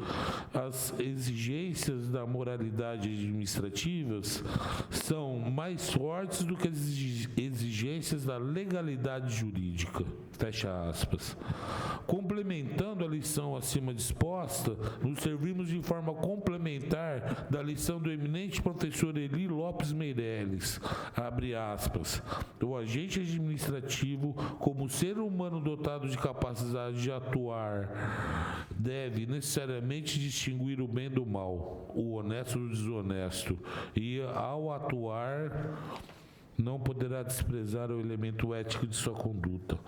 as exigências da moralidade administrativa são mais fortes do que as exigências da legalidade jurídica. Fecha aspas. Complementando a lição acima disposta, nos servimos de forma complementar da lição do eminente professor Eli Lopes Meirelles, abre aspas, o agente administrativo, como ser humano dotado de capacidade de atuar, deve necessariamente distinguir o bem do mal, o honesto do desonesto, e ao atuar não poderá desprezar o elemento ético de sua conduta.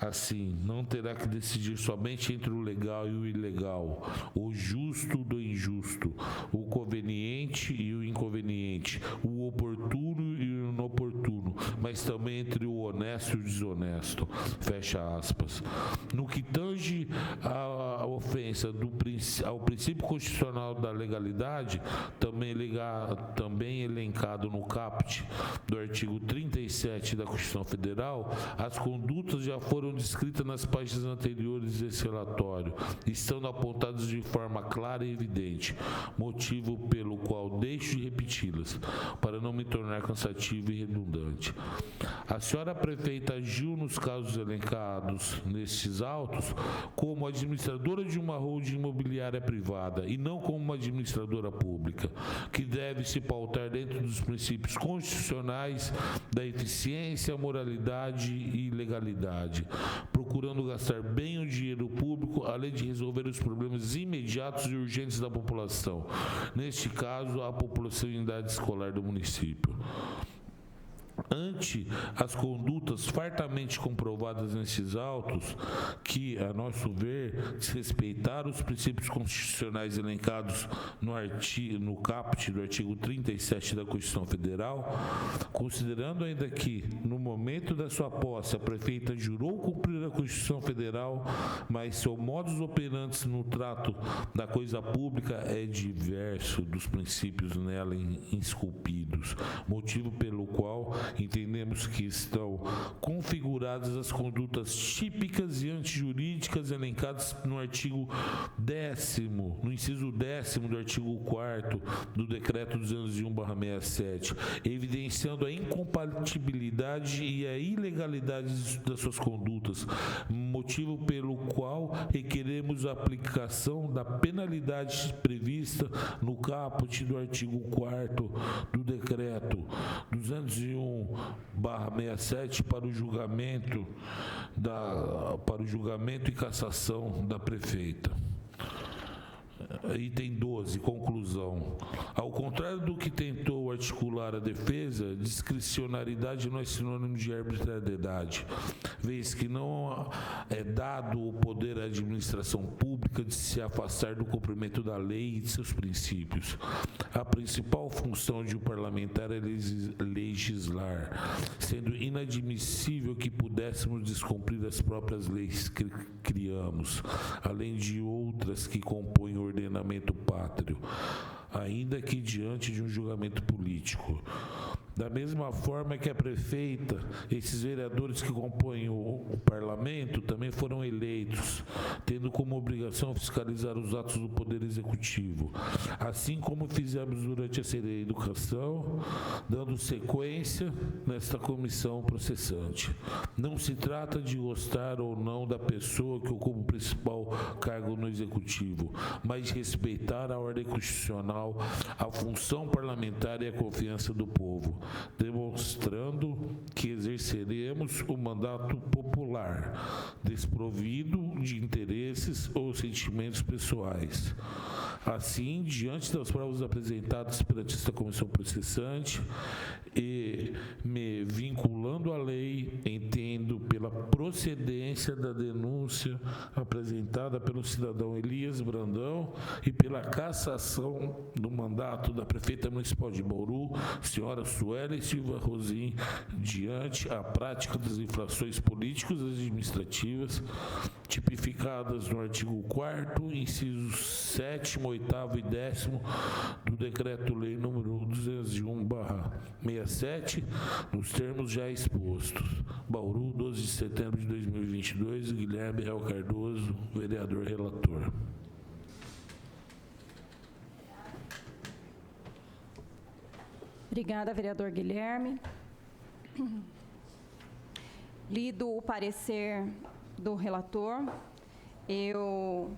Assim, não terá que decidir somente entre o legal e o ilegal, o justo do injusto, o conveniente e o inconveniente, o oportuno e o inoportuno, mas também entre o honesto e o desonesto. Fecha aspas. No que tange a ofensa ao princípio constitucional da legalidade, também elencado no caput do artigo 37 da Constituição Federal, as condutas já foram descritas nas páginas anteriores desse relatório, estando apontadas de forma clara e evidente, motivo pelo qual deixo de repeti-las, para não me tornar cansativo e redundante. A senhora prefeita agiu nos casos elencados nestes autos como administradora de uma holding imobiliária privada e não como uma administradora pública, que deve se pautar dentro dos princípios constitucionais da eficiência, moralidade e legalidade, procurando gastar bem o dinheiro público, além de resolver os problemas imediatos e urgentes da população, neste caso, a população em idade escolar do município. Ante as condutas fartamente comprovadas nesses autos, que, a nosso ver, desrespeitaram os princípios constitucionais elencados no caput do artigo 37 da Constituição Federal, considerando ainda que, no momento da sua posse, a prefeita jurou cumprir a Constituição Federal, mas seu modus operandi no trato da coisa pública é diverso dos princípios nela esculpidos, motivo pelo qual entendemos que estão configuradas as condutas típicas e antijurídicas elencadas no artigo 10º, no inciso 10º do artigo 4º do Decreto 201/67, evidenciando a incompatibilidade e a ilegalidade das suas condutas, motivo pelo qual requeremos a aplicação da penalidade prevista no caput do artigo 4º do Decreto 201/67 para o julgamento e cassação da prefeita. Item 12, conclusão. Ao contrário do que tentou articular a defesa, discricionariedade não é sinônimo de arbitrariedade, vez que não é dado o poder à administração pública de se afastar do cumprimento da lei e de seus princípios. A principal função de um parlamentar é legislar, sendo inadmissível que pudéssemos descumprir as próprias leis que criamos, além de outras que compõem o ordenamento pátrio, ainda que diante de um julgamento político. Da mesma forma que a prefeita, esses vereadores que compõem o parlamento também foram eleitos, tendo como obrigação fiscalizar os atos do Poder Executivo, assim como fizemos durante a CDI Educação, dando sequência nesta comissão processante. Não se trata de gostar ou não da pessoa que ocupa o principal cargo no Executivo, mas de respeitar a ordem constitucional, a função parlamentar e a confiança do povo, demonstrando que exerceremos o mandato popular, desprovido de interesses ou sentimentos pessoais. Assim, diante das provas apresentadas perante esta comissão processante e me vinculando à lei, entendo pela procedência da denúncia apresentada pelo cidadão Elias Brandão e pela cassação do mandato da prefeita municipal de Bauru, senhora Sueli Silva Rosim, diante a prática das infrações políticas e administrativas tipificadas no artigo 4º, incisos 7º, 8º e 10º do Decreto-Lei número 201/67, nos termos já expostos. Bauru, 12 de setembro de 2022, Guilherme Real Cardoso, vereador relator. Obrigada, vereador Guilherme. Lido o parecer do relator, eu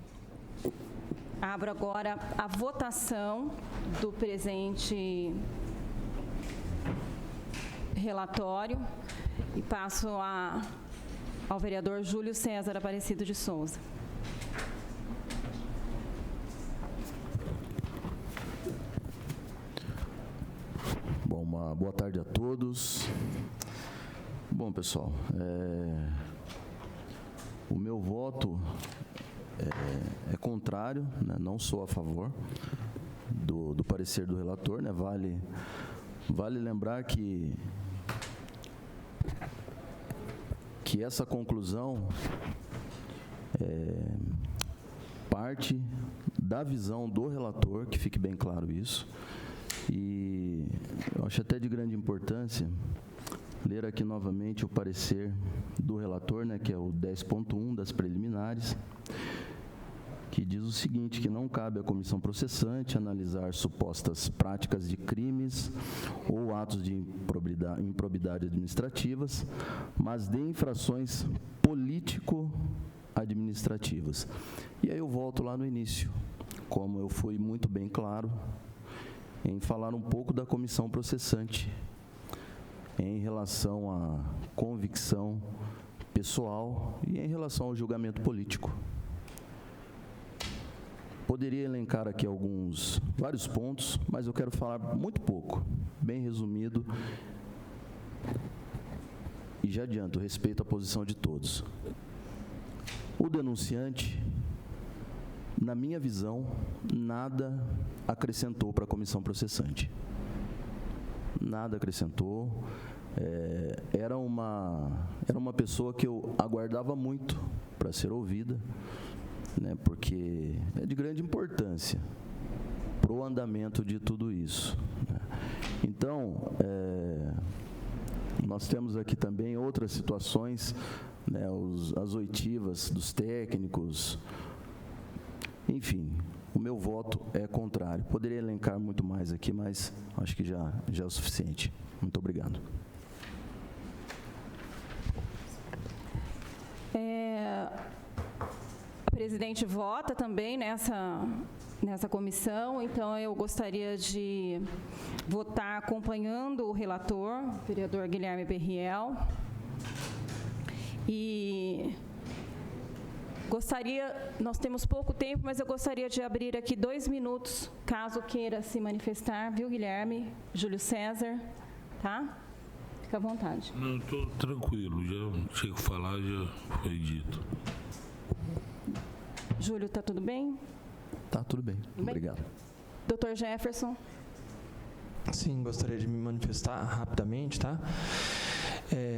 abro agora a votação do presente relatório e passo ao vereador Júlio César Aparecido de Souza. Bom, uma boa tarde a todos. Bom, pessoal, o meu voto é contrário, né? Não sou a favor do parecer do relator, né? Vale lembrar que essa conclusão parte da visão do relator, que fique bem claro isso, e eu acho até de grande importância ler aqui novamente o parecer do relator, né, que é o 10.1 das preliminares, que diz o seguinte, que não cabe à comissão processante analisar supostas práticas de crimes ou atos de improbidade administrativas, mas de infrações político-administrativas. E aí eu volto lá no início, como eu fui muito bem claro em falar um pouco da comissão processante, em relação à convicção pessoal e em relação ao julgamento político. Poderia elencar aqui vários pontos, mas eu quero falar muito pouco, bem resumido, e já adianto, respeito a posição de todos. O denunciante, na minha visão, nada acrescentou para a comissão processante. Nada acrescentou. Era uma pessoa que eu aguardava muito para ser ouvida, né, porque é de grande importância para o andamento de tudo isso, né. Então, nós temos aqui também outras situações, né, as oitivas dos técnicos, enfim, o meu voto é contrário. Poderia elencar muito mais aqui, mas acho que já é o suficiente. Muito obrigado. A presidente vota também nessa comissão, então eu gostaria de votar acompanhando o relator, o vereador Guilherme Berriel, e Nós temos pouco tempo, mas eu gostaria de abrir aqui 2 minutos, caso queira se manifestar, viu, Guilherme? Júlio César, tá? Fica à vontade. Não, estou tranquilo, já tinha que falar, já foi dito. Júlio, está tudo bem? Tá, tudo bem. Obrigado. Dr. Jefferson. Sim, gostaria de me manifestar rapidamente, tá?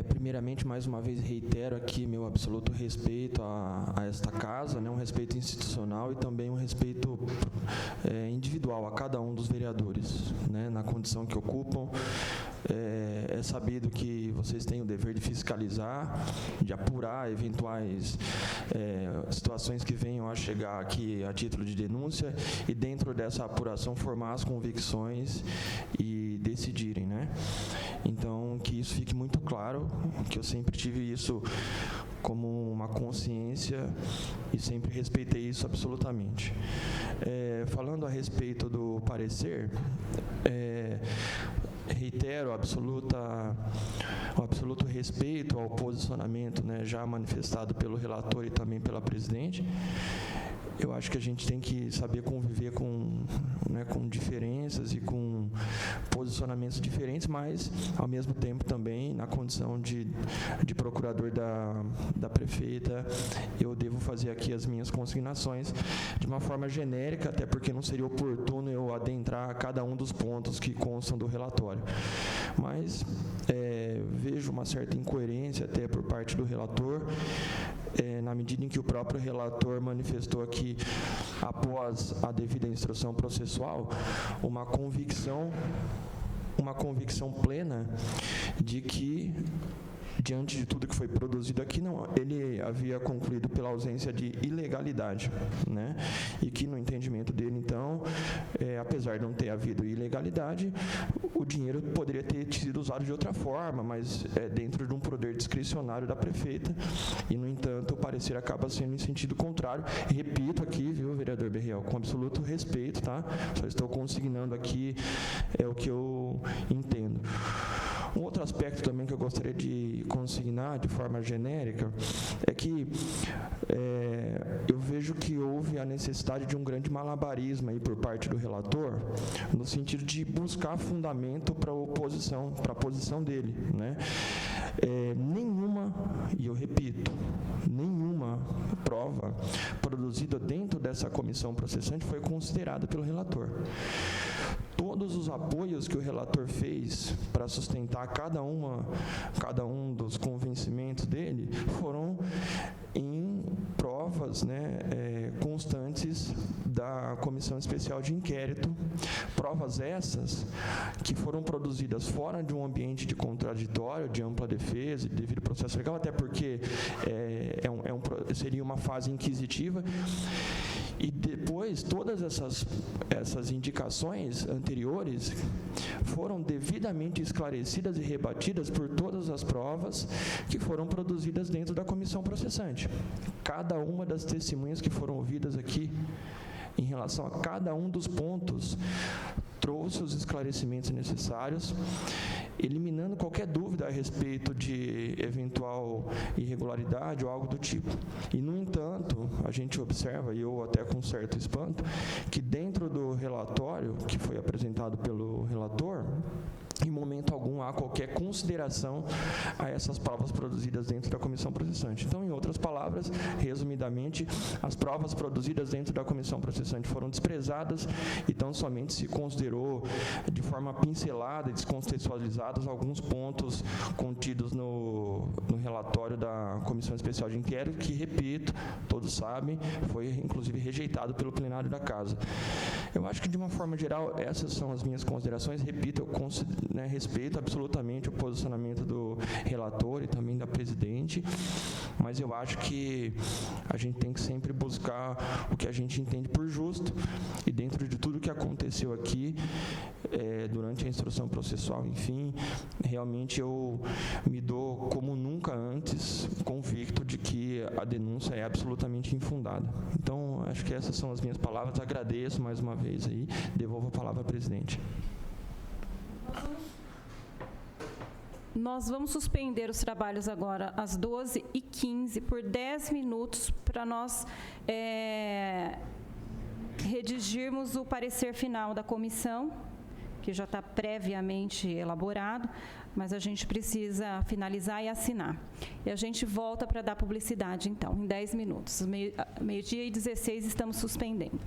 Primeiramente, mais uma vez, reitero aqui meu absoluto respeito a esta casa, né? Um respeito institucional e também um respeito individual a cada um dos vereadores, né? Na condição que ocupam. É sabido que vocês têm o dever de fiscalizar, de apurar eventuais situações que venham a chegar aqui a título de denúncia e, dentro dessa apuração, formar as convicções e decidirem, né? Então, que isso fique muito claro, que eu sempre tive isso como uma consciência e sempre respeitei isso absolutamente. Falando a respeito do parecer, reitero o absoluto respeito ao posicionamento, né, já manifestado pelo relator e também pela presidente. Eu acho que a gente tem que saber conviver com diferenças e com posicionamentos diferentes, mas, ao mesmo tempo, também, na condição de procurador da prefeita, eu devo fazer aqui as minhas consignações de uma forma genérica, até porque não seria oportuno eu adentrar cada um dos pontos que constam do relatório. Mas vejo uma certa incoerência até por parte do relator, na medida em que o próprio relator manifestou aqui, após a devida instrução processual, uma convicção plena de que, diante de tudo que foi produzido aqui, ele havia concluído pela ausência de ilegalidade, né? E que, no entendimento dele, então, apesar de não ter havido ilegalidade, o dinheiro poderia ter sido usado de outra forma, mas dentro de um poder discricionário da prefeita, e, no entanto, o parecer acaba sendo em sentido contrário. Repito aqui, viu, vereador Berriel, com absoluto respeito, tá? Só estou consignando aqui o que eu entendo. Um outro aspecto também que eu gostaria de consignar de forma genérica é que eu vejo que houve a necessidade de um grande malabarismo aí por parte do relator, no sentido de buscar fundamento para a posição dele, né? Nenhuma, e eu repito, nenhuma prova produzida dentro dessa comissão processante foi considerada pelo relator. Todos os apoios que o relator fez para sustentar cada um dos convencimentos dele foram em provas, né, constantes da Comissão Especial de Inquérito, provas essas que foram produzidas fora de um ambiente de contraditório, de ampla defesa, de devido processo legal, até porque seria uma fase inquisitiva. E depois, todas essas indicações anteriores foram devidamente esclarecidas e rebatidas por todas as provas que foram produzidas dentro da comissão processante. Cada uma das testemunhas que foram ouvidas aqui, em relação a cada um dos pontos, trouxe os esclarecimentos necessários, eliminando qualquer dúvida a respeito de eventual irregularidade ou algo do tipo. E, no entanto, a gente observa, e eu até com certo espanto, que dentro do relatório que foi apresentado pelo relator, em momento algum há qualquer consideração a essas provas produzidas dentro da comissão processante. Então, em outras palavras, resumidamente, as provas produzidas dentro da comissão processante foram desprezadas e tão somente se considerou de forma pincelada e descontextualizados alguns pontos contidos no relatório da Comissão Especial de Inquérito, que, repito, todos sabem, foi inclusive rejeitado pelo plenário da Casa. Eu acho que, de uma forma geral, essas são as minhas considerações. Repito, eu respeito absolutamente o posicionamento do relator e também da presidente, mas eu acho que a gente tem que sempre buscar o que a gente entende por justo, e dentro de tudo que aconteceu aqui, durante a instrução processual, enfim, realmente eu me dou como nunca antes convicto de que a denúncia é absolutamente infundada. Então, acho que essas são as minhas palavras. Agradeço mais uma vez aí, devolvo a palavra à presidente. Nós vamos suspender os trabalhos agora às 12h15 por 10 minutos para nós redigirmos o parecer final da comissão, que já está previamente elaborado, mas a gente precisa finalizar e assinar. E a gente volta para dar publicidade, então, em 10 minutos. Meio-dia e 16 estamos suspendendo.